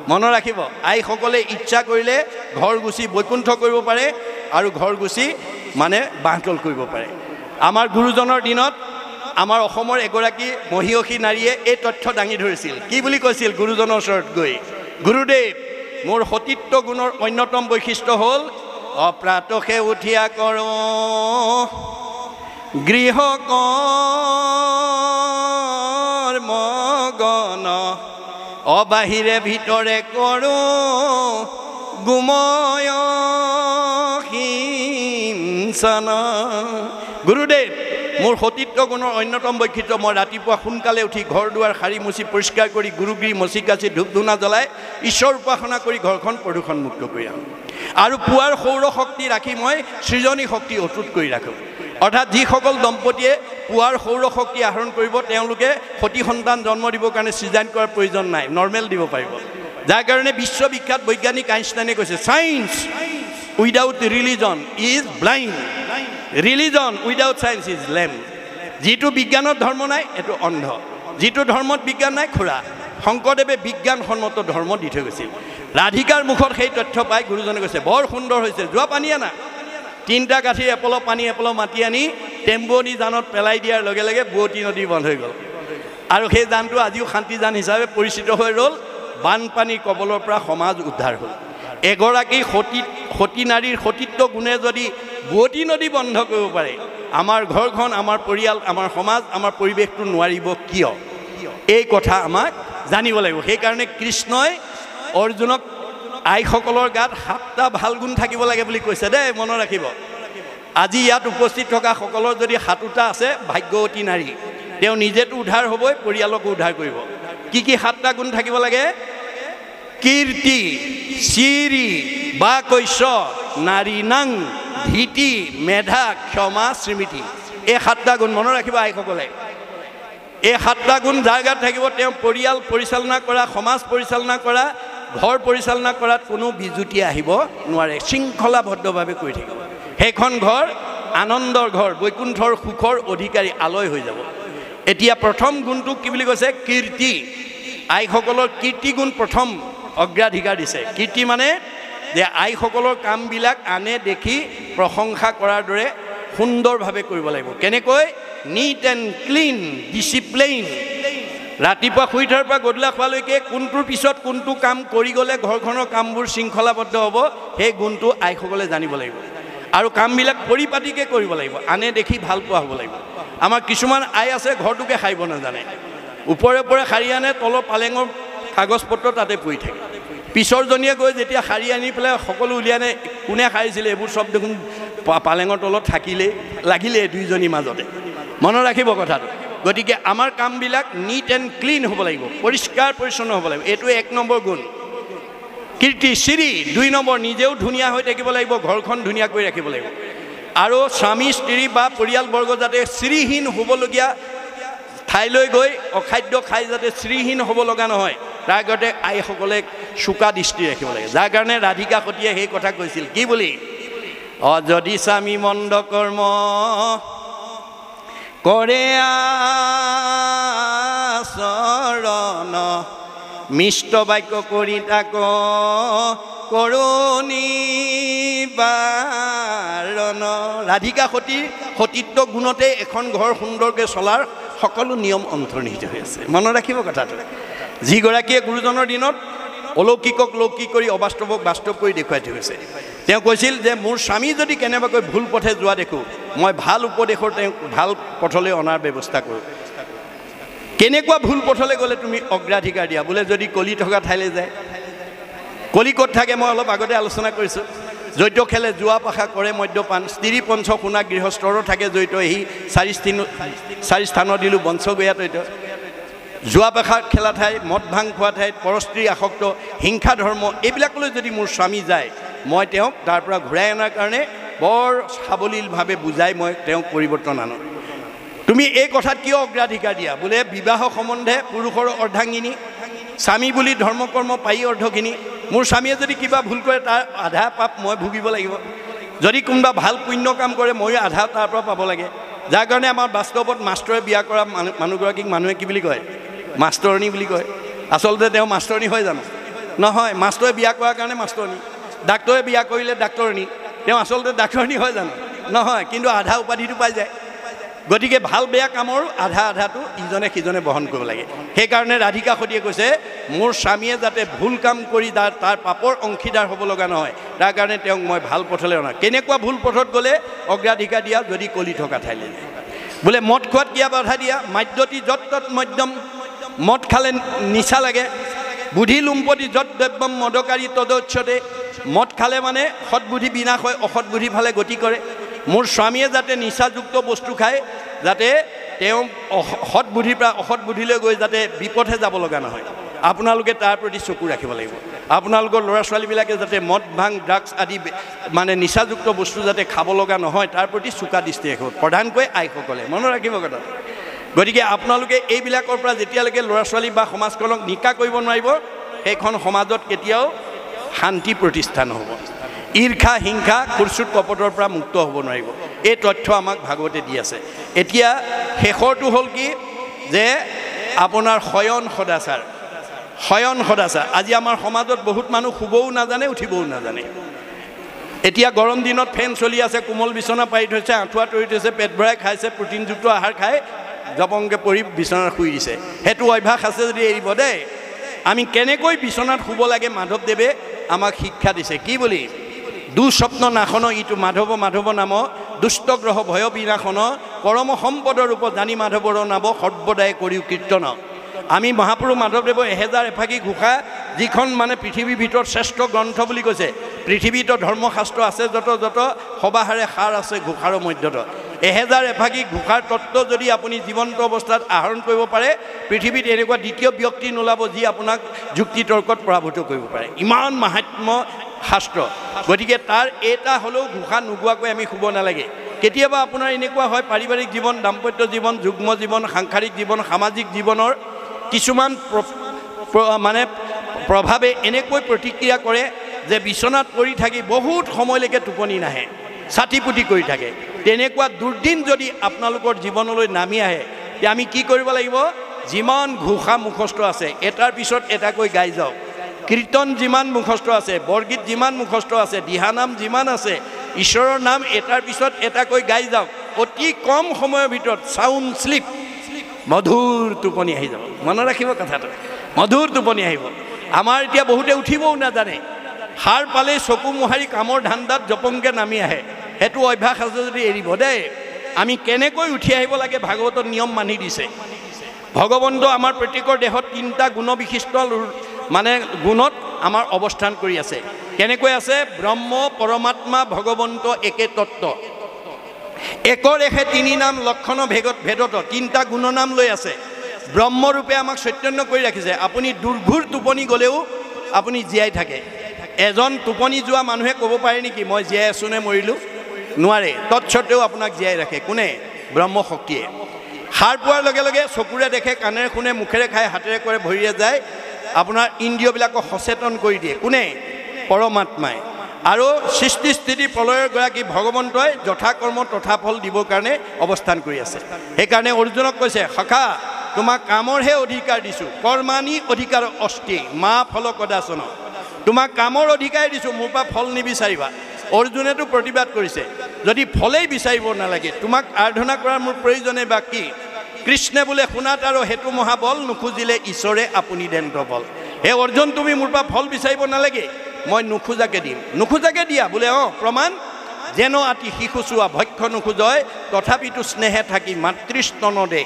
মনত ৰাখিব আইসকলে ইচ্ছা কৰিলে ঘৰ গুচি বৈকুণ্ঠ কৰিব পাৰে আৰু ঘৰ গুচি মানে বাঁহতল কৰিব পাৰে আমাৰ গুৰুজনৰ দিনত আমাৰ অসমৰ এগৰাকী মহিয়সী নাৰীয়ে এই তথ্য দাঙি ধৰিছিল কি বুলি কৈছিল গুৰুজনৰ ওচৰত গৈ গুৰুদেৱ মোৰ সতীত্ব গুণৰ অন্যতম বৈশিষ্ট্য হ'ল অপ্ৰাতসে উঠিয়া কৰোঁ গৃহ কৰ্মগণ অবাহিৰে ভিতৰে কৰোঁ গুময় ইনসানা গুৰুদেৱ মোৰ সতীত্ব গুণৰ অন্যতম বৈশিষ্ট্য মই ৰাতিপুৱা সোনকালে উঠি ঘৰ দুৱাৰ সাৰি মুচি পৰিষ্কাৰ কৰি গুৰুগিৰি মচি কাচি ধূপ ধূনা জ্বলাই ঈশ্বৰ উপাসনা কৰি ঘৰখন প্ৰদূষণমুক্ত কৰি আহোঁ আৰু পুৱাৰ সৌৰ শক্তি ৰাখি মই সৃজনী শক্তি অটুট কৰি ৰাখোঁ অৰ্থাৎ যিসকল দম্পতীয়ে পুৱাৰ সৌৰ শক্তি আহৰণ কৰিব তেওঁলোকে সতি সন্তান জন্ম দিবৰ কাৰণে সৃজন কৰাৰ প্ৰয়োজন নাই নৰ্মেল দিব পাৰিব যাৰ কাৰণে বিশ্ববিখ্যাত বৈজ্ঞানিক আইনষ্টাইনে কৈছে science without religion is blind religion without science is লেম যিটো বিজ্ঞানত ধৰ্ম নাই এইটো অন্ধ যিটো ধৰ্মত বিজ্ঞান নাই খোৰা শংকৰদেৱে বিজ্ঞানসন্মত ধৰ্ম দি থৈ গৈছিল ৰাধিকাৰ মুখত সেই তথ্য পাই গুৰুজনে কৈছে বৰ সুন্দৰ হৈছে যোৱা পানী আনা 3টা কাঠি এপল পানী এপল মাটি আনি টেম্বুৱনী জানত পেলাই দিয়াৰ লগে লগে বুৱতী নদী বন্ধ হৈ গ'ল আৰু সেই জানটো আজিও শান্তিজান হিচাপে পৰিচিত হৈ ৰ'ল বানপানীৰ কবলৰ পৰা সমাজ উদ্ধাৰ হ'ল এগৰাকী সতী নাৰীৰ সতীত্ব গুণে যদি বুৱতী নদী বন্ধ কৰিব পাৰে আমাৰ ঘৰখন আমাৰ পৰিয়াল আমাৰ সমাজ আমাৰ পৰিৱেশটো নোৱাৰিব কিয় এই কথা আমাক জানিব লাগিব সেইকাৰণে কৃষ্ণই অৰ্জুনক আইসকলৰ গাত 7টা ভাল গুণ থাকিব লাগে বুলি কৈছে দেই মনত ৰাখিব আজি ইয়াত উপস্থিত থকা সকলৰ যদি 7টা আছে ভাগ্যৱতী নাৰী তেওঁ নিজেতো উদ্ধাৰ হ'বই পৰিয়ালকো উদ্ধাৰ কৰিব কি 7টা গুণ থাকিব লাগে কীৰ্তি চিৰি বা কৈশ্য নাৰী নাং ধীতি মেধা ক্ষমা স্মৃতি এই 7টা গুণ মনত ৰাখিব আইসকলে এই 7টা গুণ যাৰ গাত থাকিব তেওঁ পৰিয়াল পৰিচালনা কৰা সমাজ পৰিচালনা কৰা ঘৰ পৰিচালনা কৰাত কোনো বিজুতি আহিব নোৱাৰে শৃংখলাবদ্ধভাৱে কৰি থাকিব সেইখন ঘৰ আনন্দৰ ঘৰ বৈকুণ্ঠৰ সুখৰ অধিকাৰী আলয় হৈ যাব এতিয়া প্ৰথম গুণটো কি বুলি কৈছে কীৰ্তি আইসকলৰ কীৰ্তি গুণ প্ৰথম অগ্ৰাধিকাৰ দিছে কীৰ্তি মানে যে আইসকলৰ কামবিলাক আনে দেখি প্ৰশংসা কৰাৰ দৰে সুন্দৰভাৱে কৰিব লাগিব কেনেকৈ নিট এণ্ড ক্লিন ডিচিপ্লিন ৰাতিপুৱা শুই উঠাৰ পৰা গধূলা খোৱালৈকে কোনটোৰ পিছত কোনটো কাম কৰি গ'লে ঘৰখনৰ কামবোৰ শৃংখলাবদ্ধ হ'ব সেই গুণটো আইসকলে জানিব লাগিব আৰু কামবিলাক পৰিপাটিকৈ কৰিব লাগিব আনে দেখি ভাল পোৱা হ'ব লাগিব আমাৰ কিছুমান আই আছে ঘৰটোকে সাৰিব নাজানে ওপৰে ওপৰে সাৰি আনে তলৰ পালেঙৰ কাগজ পত্ৰ তাতে পৰি থাকে পিছৰজনীয়ে গৈ যেতিয়া সাৰি আনি পেলাই সকলো উলিয়াই আনে কোনে সাৰিছিলে এইবোৰ চব দেখোন পালেঙৰ তলত থাকিলেই লাগিলে দুইজনীৰ মাজতে মনত ৰাখিব কথাটো গতিকে আমাৰ কামবিলাক নিট এণ্ড ক্লিন হ'ব লাগিব পৰিষ্কাৰ পৰিচ্ছন্ন হ'ব লাগিব এইটো 1 নম্বৰ গুণ কীৰ্তি চিৰি 2 নম্বৰ নিজেও ধুনীয়া হৈ থাকিব লাগিব ঘৰখন ধুনীয়া কৰি ৰাখিব লাগিব আৰু স্বামী স্ত্ৰী বা পৰিয়ালবৰ্গ যাতে শ্ৰীহীন হ'বলগীয়া ঠাইলৈ গৈ অখাদ্য খাই যাতে শ্ৰীহীন হ'ব লগা নহয় তাৰ আগতে আইসকলে চোকা দৃষ্টি ৰাখিব লাগে যাৰ কাৰণে ৰাধিকা সতীয়ে সেই কথা কৈছিল কি বুলি যদি স্বামী মন্দ কৰ্ম কৰে আচৰণ মিষ্ট বাক্য কৰি তাক কৰণী বাৰণ ৰাধিকা সতীৰ সতীত্ব গুণতে এখন ঘৰ সুন্দৰকৈ চলাৰ সকলো নিয়ম অন্তৰ্নিহিত হৈ আছে মনত ৰাখিব কথাটো যিগৰাকীয়ে গুৰুজনৰ দিনত অলৌকিকক লৌকিক কৰি অবাস্তৱক বাস্তৱ কৰি দেখুৱাই থৈ গৈছে তেওঁ কৈছিল যে মোৰ স্বামী যদি কেনেবাকৈ ভুল পথে যোৱা দেখোঁ মই ভাল উপদেশৰ তেওঁক ভাল পথলৈ অনাৰ ব্যৱস্থা কৰোঁ কেনেকুৱা ভুল পথলৈ গ'লে তুমি অগ্ৰাধিকাৰ দিয়া বোলে যদি কলি থকা ঠাইলৈ যায় কলি ক'ত থাকে মই অলপ আগতে আলোচনা কৰিছোঁ জৈত খেলে জোৱা পাশা কৰে মদ্যপান স্ত্ৰী পঞ্চ শুনা গৃহস্থৰো থাকে জৈত এই 4 স্থানত দিলোঁ বংশগয়া তৈত জোৱা পাশা খেলা ঠাই মদ ভাং খোৱা ঠাইত পৰস্ত্ৰী আসক্ত হিংসা ধৰ্ম এইবিলাকলৈ যদি মোৰ স্বামী যায় মই তেওঁক তাৰ পৰা ঘূৰাই অনাৰ কাৰণে বৰ সাৱলীলভাৱে বুজাই মই তেওঁক পৰিৱৰ্তন আনো তুমি এই কথাত কিয় অগ্ৰাধিকাৰ দিয়া বোলে বিবাহ সম্বন্ধে পুৰুষৰ অৰ্ধাংগিনী স্বামী বুলি ধৰ্মকৰ্ম পাই অৰ্ধখিনি মোৰ স্বামীয়ে যদি কিবা ভুল কৰে তাৰ আধা পাপ মই ভুগিব লাগিব যদি কোনোবা ভাল পুণ্য কাম কৰে ময়ো আধা তাৰ পৰা পাব লাগে যাৰ কাৰণে আমাৰ বাস্তৱত মাষ্টৰে বিয়া কৰা মানুহগৰাকীক মানুহে কি বুলি কয় মাষ্টৰণী বুলি কয় আচলতে তেওঁ মাষ্টৰণী হয় জানো নহয় মাষ্টৰে বিয়া কৰাৰ কাৰণে মাষ্টৰণী ডাক্তৰে বিয়া কৰিলে ডাক্তৰণী তেওঁ আচলতে ডাক্তৰণী হয় জানো নহয় কিন্তু আধা উপাধিটো পাই যায় গতিকে ভাল বেয়া কামৰ আধা আধাটো ইজনে সিজনে বহন কৰিব লাগে সেইকাৰণে ৰাধিকা সতীয়ে কৈছে মোৰ স্বামীয়ে যাতে ভুল কাম কৰি তাৰ পাপৰ অংশীদাৰ হ'ব লগা নহয় তাৰ কাৰণে তেওঁক মই ভাল পথলৈ অনা কেনেকুৱা ভুল পথত গ'লে অগ্ৰাধিকাৰ দিয়া যদি কলি থকা ঠাইলৈ যায় বোলে মদ খোৱাত কিয় বাধা দিয়া মাদ্যতি যত তত মধ্যম মদ খালে নিচা লাগে বুদ্ধি লুম্পতি যত দ্ৰব্যম মদকাৰী তদচ্ছতে মদ খালে মানে সৎবুদ্ধি বিনাশ হয় অসৎ বুদ্ধি ফালে গতি কৰে মোৰ স্বামীয়ে যাতে নিচাযুক্ত বস্তু খায়, যাতে তেওঁ সৎ বুদ্ধিৰ পৰা অসৎ বুদ্ধিলৈ গৈ যাতে বিপথে যাব লগা নহয়। আপোনালোকে তাৰ প্ৰতি চকু ৰাখিব লাগিব। আপোনালোকৰ ল'ৰা ছোৱালীবিলাকে যাতে মদ ভাং ড্ৰাগছ আদি মানে নিচাযুক্ত বস্তু যাতে খাব লগা নহয়, তাৰ প্ৰতি চোকা দৃষ্টি ৰাখিব, প্ৰধানকৈ আইসকলে মনত ৰাখিব কথা। গতিকে আপোনালোকে এইবিলাকৰ পৰা যেতিয়ালৈকে ল'ৰা ছোৱালী বা সমাজখনক নিকা কৰিব নোৱাৰিব, সেইখন সমাজত কেতিয়াও শান্তি প্ৰতিষ্ঠা নহ'ব। ঈৰ্ষা হিংসা কুৰ্চুট কপটৰ পৰা মুক্ত হ'ব নোৱাৰিব। এই তথ্য আমাক ভাগৱতে দি আছে। এতিয়া শেষৰটো হ'ল কি, যে আপোনাৰ শয়ন সদাচাৰ। শয়ন সদাচাৰ আজি আমাৰ সমাজত বহুত মানুহ শুবও নাজানে, উঠিবও নাজানে। এতিয়া গৰম দিনত ফেন চলি আছে, কোমল বিচনা পাৰি থৈছে, আঁঠুৱা তৰি থৈছে, পেট ভৰাই খাইছে, প্ৰটিনযুক্ত আহাৰ খাই জপংকে পৰি বিচনাত শুই দিছে। সেইটো অভ্যাস আছে যদি এৰিব দেই। আমি কেনেকৈ বিচনাত শুব লাগে মাধৱদেৱে আমাক শিক্ষা দিছে। কি বুলি? দুঃস্বপ্ন নাশন ইটো মাধৱ মাধৱ নাম, দুষ্ট গ্ৰহ ভয় বিনাশন, পৰম সম্পদৰ ৰূপ জানি মাধৱৰ নাম, সৰ্বদাই কৰিও কীৰ্তন। আমি মহাপুৰুষ মাধৱদেৱৰ 1000 এফাকি ঘোষা, যিখন মানে পৃথিৱীৰ ভিতৰত শ্ৰেষ্ঠ গ্ৰন্থ বুলি কৈছে। পৃথিৱীত ধৰ্মশাস্ত্ৰ আছে যত যত, সবাহাৰে সাৰ আছে ঘোষাৰ মধ্যত। 1000 এফাকি ঘোষাৰ তত্ত্ব যদি আপুনি জীৱন্ত অৱস্থাত আহৰণ কৰিব পাৰে, পৃথিৱীত এনেকুৱা দ্বিতীয় ব্যক্তি নোলাব যি আপোনাক যুক্তি তৰ্কত পৰাভূত কৰিব পাৰে। ইমান মাহাত্ম্য শাস্ত্ৰ। গতিকে তাৰ এটা হ'লেও ঘোষা নোগোৱাকৈ আমি শুব নালাগে। কেতিয়াবা আপোনাৰ এনেকুৱা হয়, পাৰিবাৰিক জীৱন, দাম্পত্য জীৱন, যুগ্ম জীৱন, সাংসাৰিক জীৱন, সামাজিক জীৱনৰ কিছুমান মানে প্ৰভাৱে এনেকৈ প্ৰতিক্ৰিয়া কৰে যে বিচনাত পৰি থাকি বহুত সময়লৈকে টোপনি নাহে, ছাতিপুতি কৰি থাকে। তেনেকুৱা দুৰ্দিন যদি আপোনালোকৰ জীৱনলৈ নামি আহে, তেতিয়া আমি কি কৰিব লাগিব? যিমান ঘোষা মুখস্থ আছে এটাৰ পিছত এটাকৈ গাই যাওক। কীৰ্তন যিমান মুখস্থ আছে, বৰগীত যিমান মুখস্থ আছে, দিহানাম যিমান আছে, ঈশ্বৰৰ নাম এটাৰ পিছত এটাকৈ গাই যাওক। অতি কম সময়ৰ ভিতৰত চাউণ্ড স্লিপ, মধুৰ টোপনি আহি যাব। মনত ৰাখিব কথাটো, মধুৰ টোপনি আহিব। আমাৰ এতিয়া বহুতে উঠিবও নাজানে, সাৰ পালেই চকু মোহাৰি কামৰ ধান্দাত জপংকে নামি আহে। সেইটো অভ্যাস আছে যদি এৰিব দেই। আমি কেনেকৈ উঠি আহিব লাগে ভাগৱতত নিয়ম মানি দিছে। ভগৱন্ত আমাৰ প্ৰত্যেকৰ দেহত 3টা গুণবিশিষ্ট মানে গুণত আমাৰ অৱস্থান কৰি আছে। কেনেকৈ আছে? ব্ৰহ্ম পৰমাত্মা ভগৱন্ত একে তত্ত্ব, একৰ একে 3 নাম লক্ষণ ভেদত 3টা গুণনাম লৈ আছে। ব্ৰহ্মৰূপে আমাক চৈতন্য কৰি ৰাখিছে। আপুনি দুৰ্ঘূৰ টোপনি গ'লেও আপুনি জীয়াই থাকে। এজন টোপনি যোৱা মানুহে ক'ব পাৰে নেকি মই জীয়াই আছোঁ নে মৰিলোঁ? নোৱাৰে। তৎসত্ত্বেও আপোনাক জীয়াই ৰাখে কোনে? ব্ৰহ্মশক্তিয়ে। সাৰ পোৱাৰ লগে লগে চকুৰে দেখে, কাণেৰে শুনে, মুখেৰে খাই, হাতেৰে কৰে, ভৰিৰে যায়, আপোনাৰ ইন্দ্ৰিয়বিলাকক সচেতন কৰি দিয়ে কোনে? পৰমাত্মাই। আৰু সৃষ্টি স্থিতি প্ৰলয়ৰ গৰাকী ভগৱন্তই যথাকৰ্ম তথা ফল দিবৰ কাৰণে অৱস্থান কৰি আছে। সেইকাৰণে অৰ্জুনক কৈছে, সখা তোমাক কামৰহে অধিকাৰ দিছোঁ, কৰ্মাণী অধিকাৰ অস্তি মা ফল কদাচন। তোমাক কামৰ অধিকাৰ দিছোঁ, মোৰ পৰা ফল নিবিচাৰিবা। অৰ্জুনেতো প্ৰতিবাদ কৰিছে, যদি ফলেই বিচাৰিব নালাগে তোমাক আৰাধনা কৰাৰ মোৰ প্ৰয়োজনে বা কি? কৃষ্ণে বোলে শুনাত আৰু হেতু মহাবল, নোখোজিলে ঈশ্বৰে আপুনি দেন্ত বল। হে অৰ্জুন, তুমি মোৰ পৰা ফল বিচাৰিব নালাগে, মই নোখোজাকে দিম। নোখোজাকে দিয়া বোলে? প্ৰমাণ যেন আতি শিশু চোৱা ভক্ষ নোখোজয়, তথাপিতো স্নেহে থাকি মাতৃস্তন দে।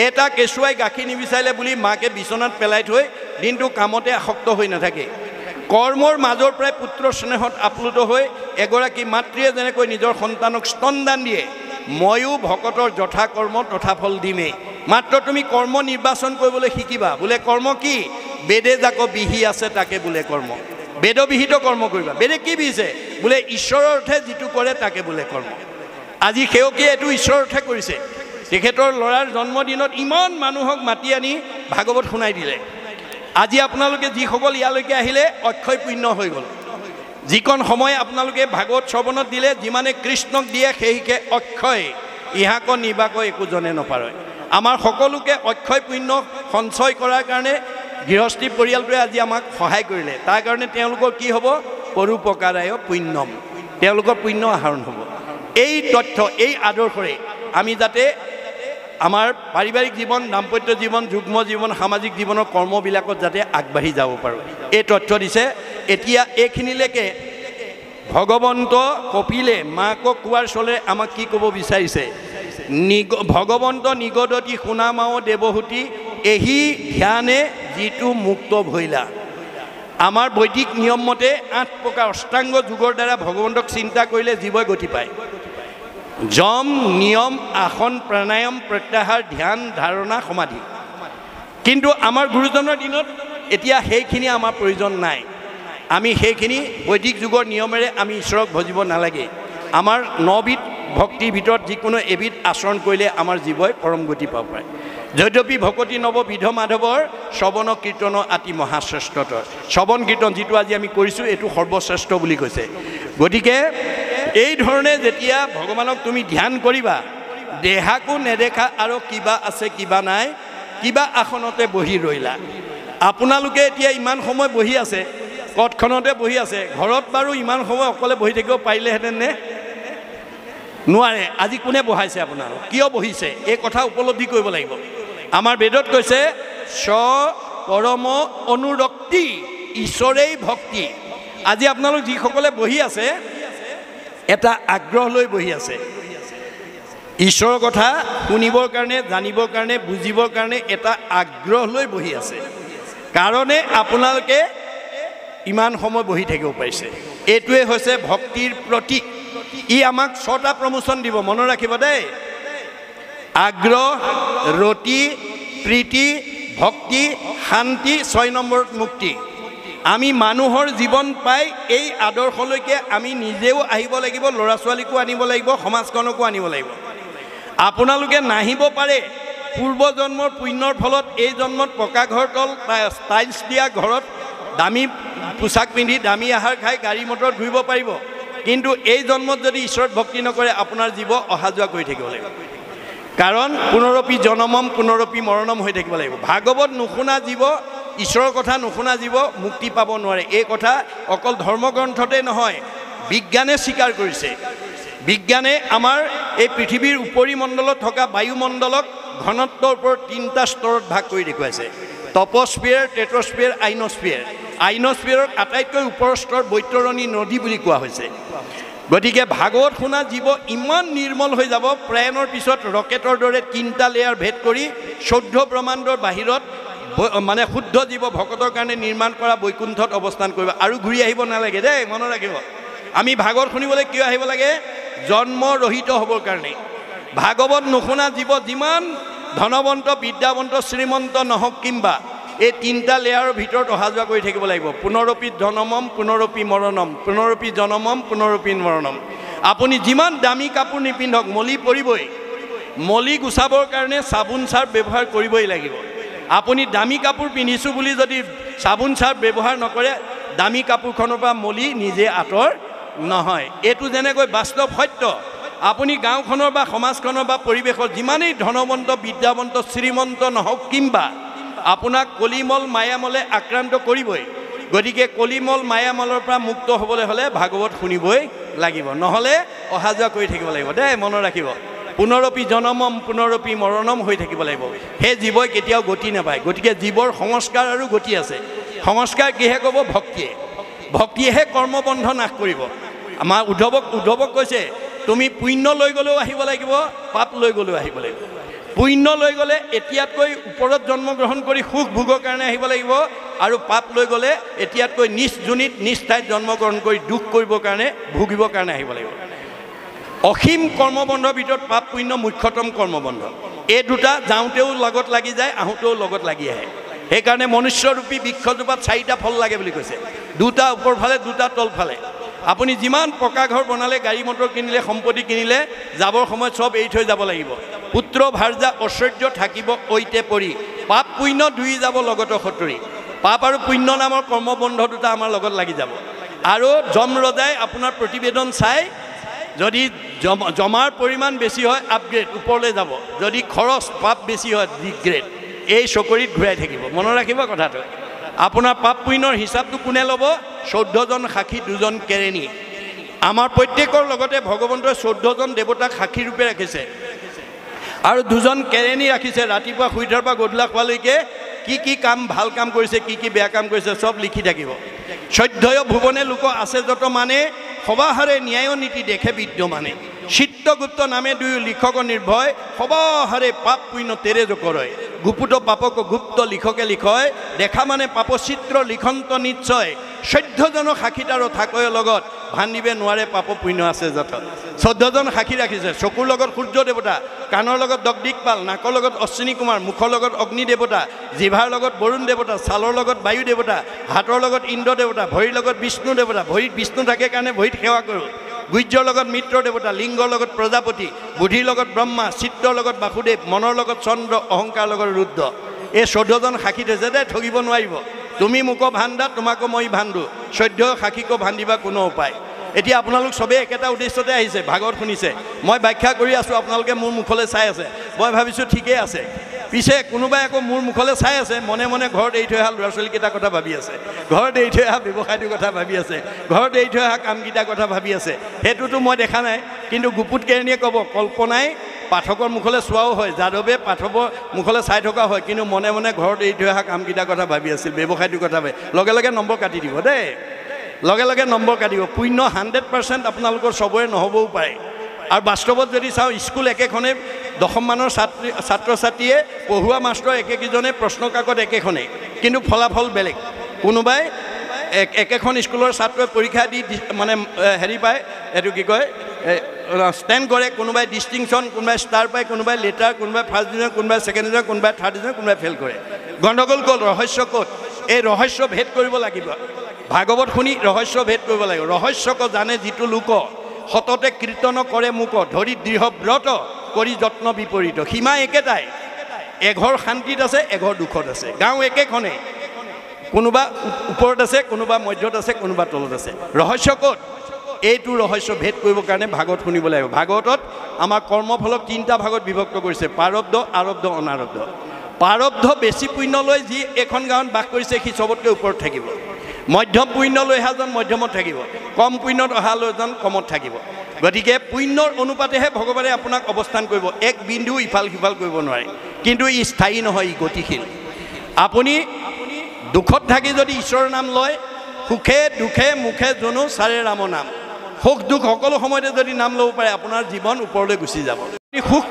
এটা কেঁচুৱাই গাখীৰ নিবিচাৰিলে বুলি মাকে বিচনাত পেলাই থৈ দিনটো কামতে আসক্ত হৈ নাথাকে। কৰ্মৰ মাজৰ পৰাই পুত্ৰ স্নেহত আপ্লুত হৈ এগৰাকী মাতৃয়ে যেনেকৈ নিজৰ সন্তানক স্তনদান দিয়ে, ময়ো ভকতৰ যথা কৰ্ম তথা ফল দিমেই। মাত্ৰ তুমি কৰ্ম নিৰ্বাচন কৰিবলৈ শিকিবা। বোলে কৰ্ম কি? বেদে যাক বিহি আছে তাকে বোলে কৰ্ম। বেদবিহিত কৰ্ম কৰিবা। বেদে কি বিহিছে? বোলে ঈশ্বৰৰ অৰ্থে যিটো কৰে তাকে বোলে কৰ্ম। আজি সেৱকীয়ে এইটো ঈশ্বৰৰ অৰ্থে কৰিছে। তেখেতৰ ল'ৰাৰ জন্মদিনত ইমান মানুহক মাতি আনি ভাগৱত শুনাই দিলে। আজি আপোনালোকে যিসকল ইয়ালৈকে আহিলে অক্ষয় পুণ্য হৈ গ'ল। যিকণ সময় আপোনালোকে ভাগৱত শ্ৰৱণত দিলে, যিমানে কৃষ্ণক দিয়ে সেইকে অক্ষয়, ইহাক নিবাক একো জনে নপাৰে। আমাৰ সকলোকে অক্ষয় পুণ্য সঞ্চয় কৰাৰ কাৰণে গৃহস্থী পৰিয়ালটোৱে আজি আমাক সহায় কৰিলে। তাৰ কাৰণে তেওঁলোকৰ কি হ'ব? পৰোপকাৰায় পুণ্যম, তেওঁলোকৰ পুণ্য আহৰণ হ'ব। এই তথ্য, এই আদৰ্শৰে আমি যাতে আমাৰ পাৰিবাৰিক জীৱন, দাম্পত্য জীৱন, যুগ্ম জীৱন, সামাজিক জীৱনৰ কৰ্মবিলাকত যাতে আগবাঢ়ি যাব পাৰোঁ, এই তথ্য দিছে। এতিয়া এইখিনিলৈকে ভগৱন্ত কপিলে মাকক কোৱাৰ চলে আমাক কি ক'ব বিচাৰিছে? ভগৱন্ত নিগদতি শুনামাও দেৱহূতি, এহি ধ্যানে যিটো মুক্ত ভৈলা। আমাৰ বৈদিক নিয়ম মতে 8 প্ৰকাৰ অষ্টাংগ যোগৰ দ্বাৰা ভগৱন্তক চিন্তা কৰিলে জীৱই গতি পায়। যম, নিয়ম, আসন, প্ৰাণায়াম, প্ৰত্যাহাৰ, ধ্যান, ধাৰণা, সমাধি। কিন্তু আমাৰ গুৰুজনৰ দিনত এতিয়া সেইখিনি আমাৰ প্ৰয়োজন নাই। আমি সেইখিনি বৈদিক যুগৰ নিয়মেৰে আমি ঈশ্বৰক ভজিব নালাগে। আমাৰ 9বিধ ভক্তিৰ ভিতৰত যিকোনো এবিধ আচৰণ কৰিলে আমাৰ জীৱই পৰম গতি পাব পাৰে। যদ্যপি ভকতি নৱ বিধ মাধৱৰ শ্ৰৱণ কীৰ্তন আতি মহাশ্ৰেষ্ঠতৰ। শ্ৰৱণ কীৰ্তন যিটো আজি আমি কৰিছোঁ এইটো সৰ্বশ্ৰেষ্ঠ বুলি কৈছে। গতিকে এই ধৰণে যেতিয়া ভগৱানক তুমি ধ্যান কৰিবা, দেহাকো নেদেখা আৰু কিবা আছে কিবা নাই, কিবা আসনতে বহি ৰৈলা। আপোনালোকে এতিয়া ইমান সময় বহি আছে, কঠখনতে বহি আছে, ঘৰত বাৰু ইমান সময় অকলে বহি থাকিব পাৰিলেহেঁতেন নে? নোৱাৰে। আজি কোনে বহাইছে আপোনালোক? কিয় বহিছে? এই কথা উপলব্ধি কৰিব লাগিব। আমাৰ বেদত কৈছে স্ব পৰম অনুৰক্তি, ঈশ্বৰেই ভক্তি। আজি আপোনালোক যিসকলে বহি আছে এটা আগ্ৰহ লৈ বহি আছে, ঈশ্বৰৰ কথা শুনিবৰ কাৰণে, জানিবৰ কাৰণে, বুজিবৰ কাৰণে এটা আগ্ৰহ লৈ বহি আছে। কাৰণে আপোনালোকে ইমান সময় বহি থাকিব পাৰিছে। এইটোৱে হৈছে ভক্তিৰ প্ৰতীক। ই আমাক 6টা প্ৰমোচন দিব, মনত ৰাখিব দেই। আগ্ৰহ, ৰতি, প্ৰীতি, ভক্তি, শান্তি, 6 নম্বৰত মুক্তি। আমি মানুহৰ জীৱন পাই এই আদৰ্শলৈকে আমি নিজেও আহিব লাগিব, ল'ৰা ছোৱালীকো আনিব লাগিব, সমাজখনকো আনিব লাগিব। আপোনালোকে নাহিব পাৰে, পূৰ্বজন্মৰ পুণ্যৰ ফলত এই জন্মত পকা ঘৰ তল টাইলছ দিয়া ঘৰত দামী পোছাক পিন্ধি দামী আহাৰ খাই গাড়ী মটৰত ঘূৰিব পাৰিব। কিন্তু এই জন্মত যদি ঈশ্বৰত ভক্তি নকৰে আপোনাৰ জীৱ অহা যোৱা কৰি থাকিব লাগিব। কাৰণ পুনৰপি জনমম পুনৰপি মৰণম হৈ থাকিব লাগিব। ভাগৱত নুশুনা জীৱ, ঈশ্বৰৰ কথা নুশুনা জীৱ মুক্তি পাব নোৱাৰে। এই কথা অকল ধৰ্মগ্ৰন্থতে নহয়, বিজ্ঞানে স্বীকাৰ কৰিছে। বিজ্ঞানে আমাৰ এই পৃথিৱীৰ উপৰিমণ্ডলত থকা বায়ুমণ্ডলক ঘনত্বৰ ওপৰত 3টা স্তৰত ভাগ কৰি দেখুৱাইছে। টপস্ফিয়াৰ, টেট্ৰস্ফিয়াৰ, আইনস্ফিয়াৰ। আইনস্ফিয়াৰৰ আটাইতকৈ ওপৰৰ স্তৰ বৈতৰণী নদী বুলি কোৱা হৈছে। গতিকে ভাগৱত শুনা জীৱ ইমান নিৰ্মল হৈ যাব, প্ৰয়াণৰ পিছত ৰকেটৰ দৰে 3টা লেয়াৰ ভেদ কৰি 14 ব্ৰহ্মাণ্ডৰ বাহিৰত মানে শুদ্ধ জীৱ ভকতৰ কাৰণে নিৰ্মাণ কৰা বৈকুণ্ঠত অৱস্থান কৰিব। আৰু ঘূৰি আহিব নালাগে দেই, মনত ৰাখিব। আমি ভাগৱত শুনিবলৈ কিয় আহিব লাগে? জন্ম ৰহিত হ'বৰ কাৰণে। ভাগৱত নুশুনা জীৱ যিমান ধনৱন্ত, বিদ্যাৱন্ত, শ্ৰীমন্ত নহওক কিম্বা এই 3টা লেয়াৰৰ ভিতৰত অহা যোৱা কৰি থাকিব লাগিব। পুনৰপি জনমম পুনৰপি মৰণম, পুনৰপি জনমম পুনৰপি মৰণম। আপুনি যিমান দামী কাপোৰ নিপিন্ধক মলি পৰিবই। মলি গুচাবৰ কাৰণে চাবোন চাৰ্ফ ব্যৱহাৰ কৰিবই লাগিব। আপুনি দামী কাপোৰ পিন্ধিছোঁ বুলি যদি চাবোন চাৰ্ফ ব্যৱহাৰ নকৰে, দামী কাপোৰখনৰ পৰা মলি নিজে আঁতৰ নহয়। এইটো যেনেকৈ বাস্তৱ সত্য। আপুনি গাঁওখনৰ বা সমাজখনৰ বা পৰিৱেশৰ যিমানেই ধনৱন্ত, বিদ্যাৱন্ত, শ্ৰীমন্ত নহওক কিম্বা আপোনাক কলিমল মায়ামলে আক্ৰান্ত কৰিবই। গতিকে কলিমল মায়ামলৰ পৰা মুক্ত হ'বলৈ হ'লে ভাগৱত শুনিবই লাগিব, নহ'লে অহা যোৱা কৰি থাকিব লাগিব দেই, মনত ৰাখিব। পুনৰপি জনমম পুনৰপি মৰণম হৈ থাকিব লাগিব। সেই জীৱই কেতিয়াও গতি নাপায়। গতিকে জীৱৰ সংস্কাৰ আৰু গতি আছে। সংস্কাৰ কিহে ক'ব? ভক্তিয়ে। ভক্তিয়েহে কৰ্মবন্ধ নাশ কৰিব। আমাৰ উদ্ধৱক কৈছে তুমি পুণ্য লৈ গ'লেও আহিব লাগিব, পাপ লৈ গ'লেও আহিব লাগিব। পুণ্য লৈ গ'লে এতিয়াতকৈ ওপৰত জন্মগ্ৰহণ কৰি সুখ ভোগৰ কাৰণে আহিব লাগিব, আৰু পাপ লৈ গ'লে এতিয়াতকৈ নিজ যোনিত নিজ ঠাইত জন্মগ্ৰহণ কৰি দুখ কৰিবৰ কাৰণে, ভুগিবৰ কাৰণে আহিব লাগিব। অসীম কৰ্মবন্ধৰ ভিতৰত পাপ পুণ্য মুখ্যতম কৰ্মবন্ধ। এই দুটা যাওঁতেও লগত লাগি যায়, আহোঁতেও লগত লাগি আহে। সেইকাৰণে মনুষ্যৰূপী বৃক্ষজোপাত 4টা ফল লাগে বুলি কৈছে। 2টা ওপৰ ফালে, 2টা তল ফালে। আপুনি যিমান পকা ঘৰ বনালে, গাড়ী মটৰ কিনিলে, সম্পত্তি কিনিলে, যাবৰ সময়ত চব এৰি থৈ যাব লাগিব। পুত্ৰ ভাৰ্যা ঐশ্বৰ্য থাকিব ঐতে পৰি, পাপ পুণ্য দুই যাব লগত সতৰি। পাপ আৰু পুণ্য নামৰ কৰ্মবন্ধ দুটা আমাৰ লগত লাগি যাব। আৰু যম ৰজাই আপোনাৰ প্ৰতিবেদন চাই, যদি জমাৰ পৰিমাণ বেছি হয় আপগ্ৰেড, ওপৰলৈ যাব। যদি খৰচ পাপ বেছি হয় ডিগ্ৰেড, এই চকৰিত ঘূৰাই থাকিব। মনত ৰাখিব কথাটো। আপোনাৰ পাপ পুণ্যৰ হিচাপটো কোনে ল'ব? 14জন সাক্ষী, 2জন কেৰেণী। আমাৰ প্ৰত্যেকৰ লগতে ভগৱন্তই 14জন দেৱতাক সাক্ষী ৰূপে ৰাখিছে, আৰু 2জন কেৰেণী ৰাখিছে। ৰাতিপুৱা শুই উঠাৰ পৰা গধূলা খোৱালৈকে কি কি কাম, ভাল কাম কৰিছে, কি কি বেয়া কাম কৰিছে, চব লিখি থাকিব। 14 ভুৱনে লোক আছে যত মানে, সবাহাৰে ন্যায় নীতি দেখে বিদ্যমানে। চিত্ৰগুপ্ত নামে 2 লিখক নিৰ্ভয়, সবাহাৰে পাপ পুণ্য তেৰে জকৰয়। গুপুত পাপক গুপ্ত লিখকে লিখয় দেখা মানে পাপচিত্ৰ লিখন্ত নিশ্চয় 14 জন সাক্ষীত আৰু থাকয় লগত ভান্দিবে নোৱাৰে পাপ পুণ্য আছে যত 14 জন সাক্ষী ৰাখিছে চকুৰ লগত সূৰ্য দেৱতা কাণৰ লগত দগদিকপাল নাকৰ লগত অশ্বিনী কুমাৰ মুখৰ লগত অগ্নি দেৱতা জিভাৰ লগত বৰুণ দেৱতা ছালৰ লগত বায়ু দেৱতা হাতৰ লগত ইন্দ্ৰ দেৱতা ভৰিৰ লগত বিষ্ণু দেৱতা ভৰিত বিষ্ণু থাকে কাৰণে ভৰিত সেৱা কৰোঁ গুজ্জৰ লগত মিত্ৰ দেৱতা লিংগৰ লগত প্ৰজাপতি বুদ্ধিৰ লগত ব্ৰহ্মা চিত্ৰৰ লগত বাসুদেৱ মনৰ লগত চন্দ্ৰ অহংকাৰ লগত ৰুদ্ৰ এই 14 জন সাক্ষী থৈছে দে ঠগিব নোৱাৰিব তুমি মোক ভান্দা তোমাকো মই ভান্দো 14 সাক্ষীকো ভান্দিবা কোনো উপায় এতিয়া আপোনালোক সবে একেটা উদ্দেশ্যতে আহিছে ভাগৱত শুনিছে মই ব্যাখ্যা কৰি আছো আপোনালোকে মোৰ মুখলৈ চাই আছে মই ভাবিছো ঠিকই আছে পিছে কোনোবাই আকৌ মোৰ মুখলৈ চাই আছে মনে মনে ঘৰত এৰি থৈ অহা ল'ৰা ছোৱালীকেইটা কথা ভাবি আছে ঘৰত এৰি থৈ অহা ব্যৱসায়টোৰ কথা ভাবি আছে ঘৰত এৰি থৈ অহা কামকেইটাৰ কথা ভাবি আছে সেইটোতো মই দেখা নাই কিন্তু গুপুত কেৰণীয়ে ক'ব কল্পনাই পাঠকৰ মুখলৈ চোৱাও হয় যাদৱে পাঠকৰ মুখলৈ চাই থকা হয় কিন্তু মনে মনে ঘৰত এৰি থৈ অহা কামকেইটাৰ কথা ভাবি আছিল ব্যৱসায়টোৰ কথা ভাবি লগে লগে নম্বৰ কাটি দিব দেই লগে লগে নম্বৰ কাটিব পুণ্য 100% আপোনালোকৰ সবৰে নহবও পাৰে আৰু বাস্তৱত যদি চাওঁ স্কুল একেখনে দশম মানৰ ছাত্ৰ ছাত্ৰীয়ে পঢ়ুৱা মাষ্টৰ একেকিজনে প্ৰশ্ন কাকত একেখনে কিন্তু ফলাফল বেলেগ কোনোবাই একেখন স্কুলৰ ছাত্ৰই পৰীক্ষা দি মানে হেৰি পায় এটো কি কয় ষ্টেণ্ড কৰে কোনোবাই ডিষ্টিংশ্যন কোনোবাই ষ্টাৰ পায় কোনোবাই লেটাৰ কোনোবাই ফাৰ্ষ্ট ডিভিজন কোনোবাই ছেকেণ্ড ডিভিজন কোনোবাই থাৰ্ড ডিভিজন কোনোবাই ফেল কৰে গণ্ডগোল ক'ত ৰহস্য ক'ত এই ৰহস্য ভেদ কৰিব লাগিব ভাগৱত শুনি ৰহস্য ভেদ কৰিব লাগিব ৰহস্যক জানে যিটো লোক সততে কীৰ্তন কৰে মুক ধৰি দৃঢ় ব্ৰত কৰি যত্ন বিপৰীত সীমা একেটাই এঘৰ শান্তিত আছে এঘৰ দুখত আছে গাঁও একেখনে কোনোবা ওপৰত আছে কোনোবা মধ্যত আছে কোনোবা তলত আছে ৰহস্য ক'ত এইটো ৰহস্য ভেদ কৰিবৰ কাৰণে ভাগৱত শুনিব লাগিব ভাগৱতত আমাৰ কৰ্মফলক 3টা ভাগত বিভক্ত কৰিছে প্ৰাৰব্ধ আৰব্ধ অনাৰব্ধ প্ৰাৰব্ধ বেছি পুণ্য লৈ যি এখন গাঁৱত বাস কৰিছে সি চবতকৈ ওপৰত থাকিব মধ্যম পুণ্য লৈ অহাজন মধ্যমত থাকিব কম পুণ্যত অহা লৈজন কমত থাকিব গতিকে পুণ্যৰ অনুপাতেহে ভগৱানে আপোনাক অৱস্থান কৰিব এক বিন্দু ইফাল সিফাল কৰিব নোৱাৰে কিন্তু ই স্থায়ী নহয় ই গতিশীল আপুনি দুখত থাকি যদি ঈশ্বৰৰ নাম লয় সুখে দুখে মুখে জনো চাৰে ৰাম নাম সুখ দুখ সকলো সময়তে যদি নাম ল'ব পাৰে আপোনাৰ জীৱন ওপৰলৈ গুচি যাব সুখ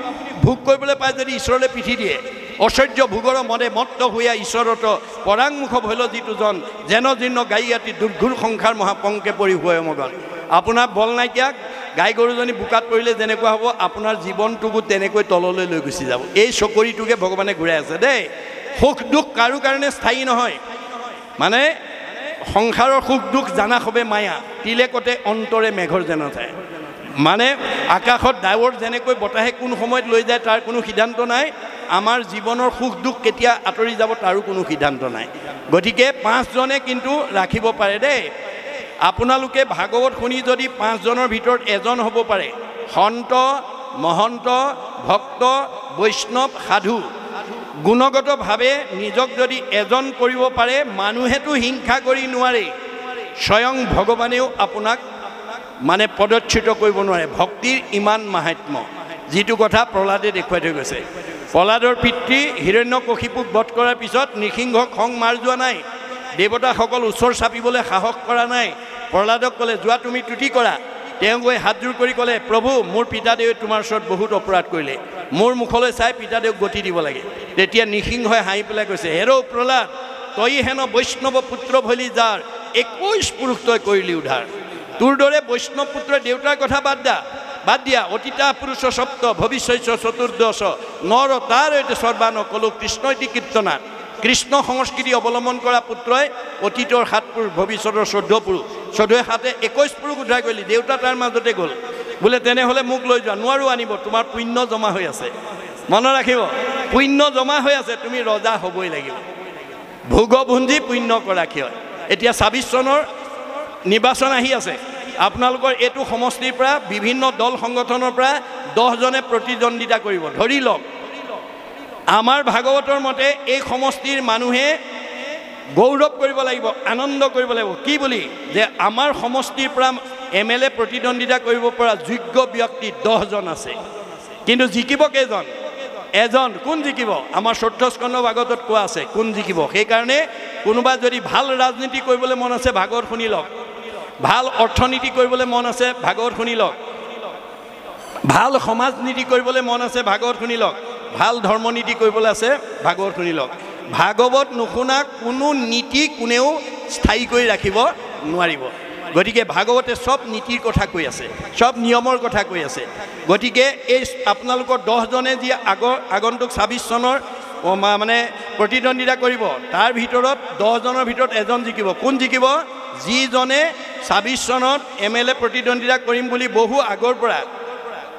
ভোগ কৰিবলৈ পায় যদি ঈশ্বৰলৈ পিঠি দিয়ে ঐশ্বৰ্য ভোগৰ মনে মত্ত হৈয়া ঈশ্বৰত পৰাংমুখ ভৈল যিটো জন যেন জীৰ্ণ গাই আতি দুৰ্ঘুৰ সংসাৰ মহাপংকে পৰি হয় মগন আপোনাৰ বল নাইকিয়া গাই গৰুজনী বোকাত পৰিলে যেনেকুৱা হ'ব আপোনাৰ জীৱনটোকো তেনেকৈ তললৈ লৈ গুচি যাব এই চকৰিটোকে ভগৱানে ঘূৰাই আছে দেই সুখ দুখ কাৰো কাৰণে স্থায়ী নহয় মানে সংসাৰৰ সুখ দুখ জানা হবে মায়া তিলেকতে অন্তৰে মেঘৰ যেন যায় মানে আকাশত ডাৱৰ যেনেকৈ বতাহে কোন সময়ত লৈ যায় তাৰ কোনো সিদ্ধান্ত নাই আমাৰ জীৱনৰ সুখ দুখ কেতিয়া আঁতৰি যাব তাৰো কোনো সিদ্ধান্ত নাই গতিকে 5 জনে কিন্তু ৰাখিব পাৰে দেই আপোনালোকে ভাগৱত শুনি যদি 5 জনৰ ভিতৰত এজন হ'ব পাৰে সন্ত মহন্ত ভক্ত বৈষ্ণৱ সাধু গুণগতভাৱে নিজক যদি এজন কৰিব পাৰে মানুহেতো হিংসা কৰি নোৱাৰে স্বয়ং ভগৱানেও আপোনাক মানে পদচ্যুত কৰিব নোৱাৰে ভক্তিৰ ইমান মাহাত্ম্য যিটো কথা প্ৰহ্লাদে দেখুৱাই থৈ গৈছে প্ৰহ্লাদৰ পিতৃ হিৰণ্যকশিপুক বধ কৰাৰ পিছত নৃসিংহ খং মাৰ যোৱা নাই দেৱতাসকল ওচৰ চাপিবলৈ সাহস কৰা নাই প্ৰহ্লাদক ক'লে যোৱা তুমি তুতি কৰা তেওঁ গৈ হাতজোৰ কৰি ক'লে প্ৰভু মোৰ পিতাদেৱে তোমাৰ ওচৰত বহুত অপৰাধ কৰিলে মোৰ মুখলৈ চাই পিতাদেৱক গতি দিব লাগে তেতিয়া নৃসিংহই হাঁহি পেলাই কৈছে হেৰ প্ৰহ্লাদ তই হেন বৈষ্ণৱ পুত্ৰ ভলি যাৰ 21 পুৰুষ তই কৰিলি উদ্ধাৰ তোৰ দৰে বৈষ্ণৱ পুত্ৰৰ দেউতাৰ কথা বাদ দিয়া অতীতা পুৰুষ সপ্ত ভৱিষ্যৎ চতুৰ্দশ নৰ তাৰ সৰ্বান কলো কৃষ্ণইতি কীৰ্তনাত কৃষ্ণ সংস্কৃতি অৱলম্বন কৰা পুত্ৰই অতীতৰ 7 পুৰুষ ভৱিষ্যতৰ 14 পুৰুষ 14 7 21 পুৰুষ উদ্ধাৰ কৰিলি দেউতা তাৰ মাজতে গ'ল বোলে তেনেহ'লে মোক লৈ যোৱা নোৱাৰো আনিব তোমাৰ পুণ্য জমা হৈ আছে মনত ৰাখিব পুণ্য জমা হৈ আছে তুমি ৰজা হ'বই লাগিব ভোগভুঞ্জি পুণ্য কৰা কিয় এতিয়া 26 চনৰ নিৰ্বাচন আহি আছে আপোনালোকৰ এইটো সমষ্টিৰ পৰা বিভিন্ন দল সংগঠনৰ পৰা 10 জনে প্ৰতিদ্বন্দ্বিতা কৰিব ধৰি লওক আমাৰ ভাগৱতৰ মতে এই সমষ্টিৰ মানুহে গৌৰৱ কৰিব লাগিব আনন্দ কৰিব লাগিব কি বুলি যে আমাৰ সমষ্টিৰ পৰা এমএলএ প্ৰতিদ্বন্দ্বিতা কৰিব পৰা যোগ্য ব্যক্তি 10 জন আছে কিন্তু জিকিব কেইজন এজন কোন জিকিব আমাৰ 14 স্কন্ধ ভাগৱতত কোৱা আছে কোন জিকিব সেই কাৰণে কোনোবা যদি ভাল ৰাজনীতি কৰিবলৈ মন আছে ভাগৱত শুনি লওক ভাল অৰ্থনীতি কৰিবলৈ মন আছে ভাগৱত শুনি লওক ভাল সমাজ নীতি কৰিবলৈ মন আছে ভাগৱত শুনি লওক ভাল ধৰ্মনীতি কৰিবলৈ আছে ভাগৱত শুনি লওক ভাগৱত নুশুনা কোনো নীতি কোনেও স্থায়ী কৰি ৰাখিব নোৱাৰিব গতিকে ভাগৱতে সব নীতিৰ কথা কৈ আছে সব নিয়মৰ কথা কৈ আছে গতিকে এই আপোনালোকৰ 10 জনে যি আগন্তুক 26 চনৰ মানে প্ৰতিদ্বন্দ্বিতা কৰিব তাৰ ভিতৰত 10 জনৰ ভিতৰত এজন জিকিব কোন জিকিব যিজনে 26 চনত MLA প্ৰতিদ্বন্দ্বিতা কৰিম বুলি বহু আগৰ পৰা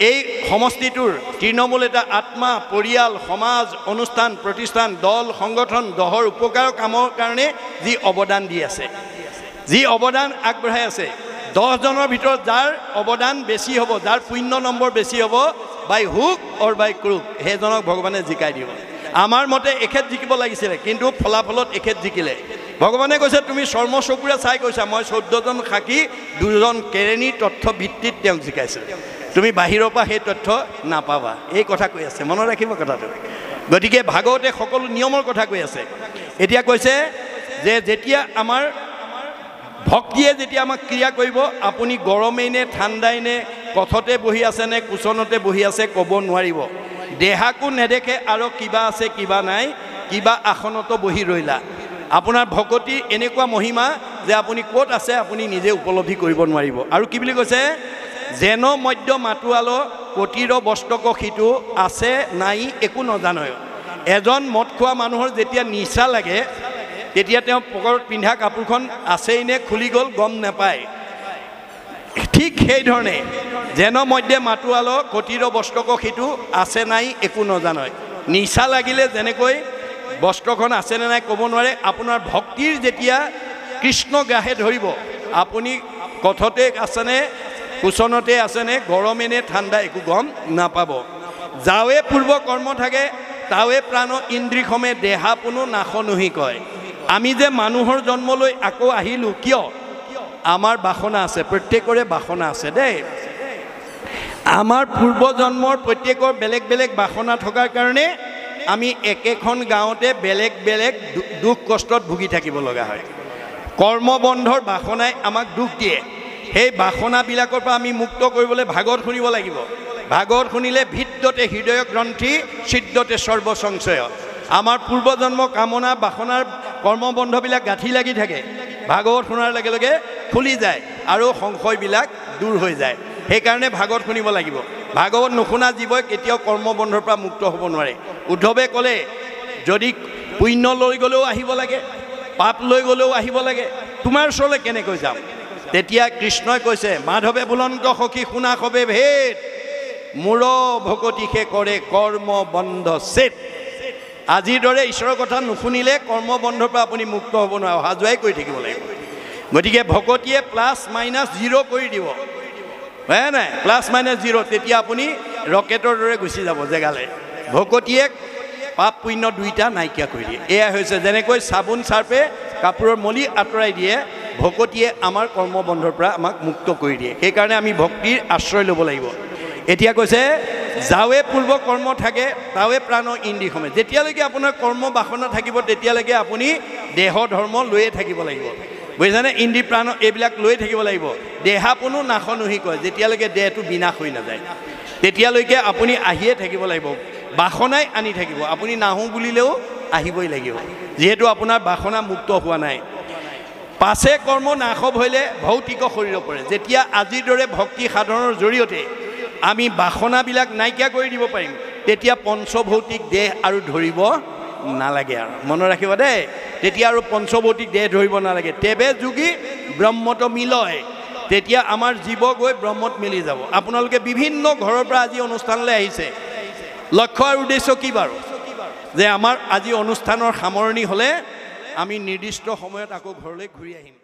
এই সমষ্টিটোৰ তৃণমূল এটা আত্মা পৰিয়াল সমাজ অনুষ্ঠান প্ৰতিষ্ঠান দল সংগঠন দহৰ উপকাৰ কামৰ কাৰণে যি অৱদান দি আছে যি অৱদান আগবঢ়াই আছে 10 জনৰ ভিতৰত যাৰ অৱদান বেছি হ'ব যাৰ পুণ্য নম্বৰ বেছি হ'ব বাই হুক অৰ বাই ক্ৰুক হেজনক ভগৱানে জিকাই দিব আমাৰ মতে এখেত জিকিব লাগিছিল কিন্তু ফলাফলত এখেত জিকিলে ভগৱানে কৈছে তুমি চৰ্ম চকুৰে চাই কৈছা মই 14 জন সাক্ষী 2 জন কেৰেণী তথ্য ভিত্তিত তেওঁক জিকাইছিল তুমি বাহিৰৰ পৰা সেই তথ্য নাপাবা এই কথা কৈ আছে মনত ৰাখিব কথাটো গতিকে ভাগৱতে সকলো নিয়মৰ কথা কৈ আছে এতিয়া কৈছে যে যেতিয়া আমাৰ ভক্তিয়ে যেতিয়া আমাক ক্ৰিয়া কৰিব আপুনি গৰমেই নে ঠাণ্ডাই নে পথতে বহি আছে নে কুচনতে বহি আছে ক'ব নোৱাৰিব দেহাকো নেদেখে আৰু কিবা আছে কিবা নাই কিবা আসনতো বহি ৰৈলা আপোনাৰ ভকতি এনেকুৱা মহিমা যে আপুনি ক'ত আছে আপুনি নিজে উপলব্ধি কৰিব নোৱাৰিব আৰু কি বুলি কৈছে যেন মধ্য মাতুৱাল কোটিৰ বস্ত্ৰক সিটো আছে নাই একো নজানয় এজন মদ খোৱা মানুহৰ যেতিয়া নিচা লাগে তেতিয়া তেওঁ পকৰত পিন্ধা কাপোৰখন আছেই নে খুলি গ'ল গম নাপায় ঠিক সেই ধৰণে যেন মধ্যে মাতুৱাল কোটিৰ বস্ত্ৰক সিটো আছে নাই একো নজানয় নিচা লাগিলে যেনেকৈ বস্ত্ৰখন আছে নে নাই ক'ব নোৱাৰে আপোনাৰ ভক্তিৰ যেতিয়া কৃষ্ণ গ্ৰাহে ধৰিব আপুনি কথতে আছেনে কুচনতে আছেনে গৰমে নে ঠাণ্ডা একো গম নাপাব যাৱে পূৰ্ব কৰ্ম থাকে তাৱে প্ৰাণ ইন্দ্ৰিয়সমে দেহা পুনো নাশনুহি কয় আমি যে মানুহৰ জন্মলৈ আকৌ আহিলোঁ কিয় আমাৰ বাসনা আছে প্ৰত্যেকৰে বাসনা আছে দেই আমাৰ পূৰ্ব জন্মৰ প্ৰত্যেকৰ বেলেগ বেলেগ বাসনা থকাৰ কাৰণে আমি একেখন গাঁৱতে বেলেগ বেলেগ দুখ কষ্টত ভুগি থাকিব লগা হয় কৰ্মবন্ধৰ বাসনাই আমাক দুখ দিয়ে সেই বাসনাবিলাকৰ পৰা আমি মুক্ত কৰিবলৈ ভাগৱত শুনিব লাগিব ভাগৱত শুনিলে ভিদ্যতে হৃদয় গ্ৰন্থি সিদ্ধতে সৰ্বসংশয় আমাৰ পূৰ্বজন্ম কামনা বাসনাৰ কৰ্মবন্ধবিলাক গাঁঠি লাগি থাকে ভাগৱত শুনাৰ লগে লগে খুলি যায় আৰু সংশয়বিলাক দূৰ হৈ যায় সেইকাৰণে ভাগৱত শুনিব লাগিব ভাগৱত নুশুনা জীৱই কেতিয়াও কৰ্মবন্ধৰ পৰা মুক্ত হ'ব নোৱাৰে উদ্ধৱে ক'লে যদি পুণ্য লৈ গ'লেও আহিব লাগে পাপ লৈ গ'লেও আহিব লাগে তোমাৰ ওচৰলৈ কেনেকৈ যাম তেতিয়া কৃষ্ণই কৈছে মাধৱে বুলন্ত সখী শুনা সবে ভেদ মূৰ ভকতিহে কৰে কৰ্ম বন্ধ চেত আজিৰ দৰে ঈশ্বৰৰ কথা নুশুনিলে কৰ্মবন্ধৰ পৰা আপুনি মুক্ত হ'ব নোৱাৰে অহা যোৱাই কৰি থাকিব লাগিব গতিকে ভকতিয়ে +-0 কৰি দিব হয় নাই +-0 তেতিয়া আপুনি ৰকেটৰ দৰে গুচি যাব জেগালৈ ভকতিয়ে পাপ পুণ্য দুইটা নাইকিয়া কৰি দিয়ে এয়া হৈছে যেনেকৈ চাবোন চাৰ্পে কাপোৰৰ মলি আঁতৰাই দিয়ে ভকতিয়ে আমাৰ কৰ্মবন্ধৰ পৰা আমাক মুক্ত কৰি দিয়ে সেইকাৰণে আমি ভক্তিৰ আশ্ৰয় ল'ব লাগিব এতিয়া কৈছে যাৱে পূৰ্ব কৰ্ম থাকে তাৱে প্ৰাণ ইন্দ্ৰিয়সমে যেতিয়ালৈকে আপোনাৰ কৰ্ম বাসনা থাকিব তেতিয়ালৈকে আপুনি দেহ ধৰ্ম লৈয়ে থাকিব লাগিব বুজিছানে ইন্দ্ৰিয় প্ৰাণ এইবিলাক লৈ থাকিব লাগিব দেহা কোনো নাশনুহি কয় যেতিয়ালৈকে দেহটো বিনাশ হৈ নাযায় তেতিয়ালৈকে আপুনি আহিয়ে থাকিব লাগিব বাসনাই আনি থাকিব আপুনি নাহো বুলিলেও আহিবই লাগিব যিহেতু আপোনাৰ বাসনা মুক্ত হোৱা নাই পাছে কৰ্ম নাশব হ'লে ভৌতিক শৰীৰ পৰে যেতিয়া আজিৰ দৰে ভক্তি সাধনৰ জৰিয়তে আমি বাসনাবিলাক নাইকিয়া কৰি দিব পাৰিম তেতিয়া পঞ্চভৌতিক দেহ আৰু ধৰিব নালাগে আৰু মনত ৰাখিব দেই তেতিয়া আৰু পঞ্চভৌতিক দেহ ধৰিব নালাগে তেবে যোগী ব্ৰহ্মত মিলয় তেতিয়া আমাৰ জীৱ গৈ ব্ৰহ্মত মিলি যাব আপোনালোকে বিভিন্ন ঘৰৰ পৰা আজি অনুষ্ঠানলৈ আহিছে লক্ষ্য আৰু উদ্দেশ্য কি বাৰু যে আমাৰ আজি অনুষ্ঠানৰ সামৰণি হ'লে আমি নিৰ্দিষ্ট সময়ত আকৌ ঘৰলৈ ঘূৰি আহিম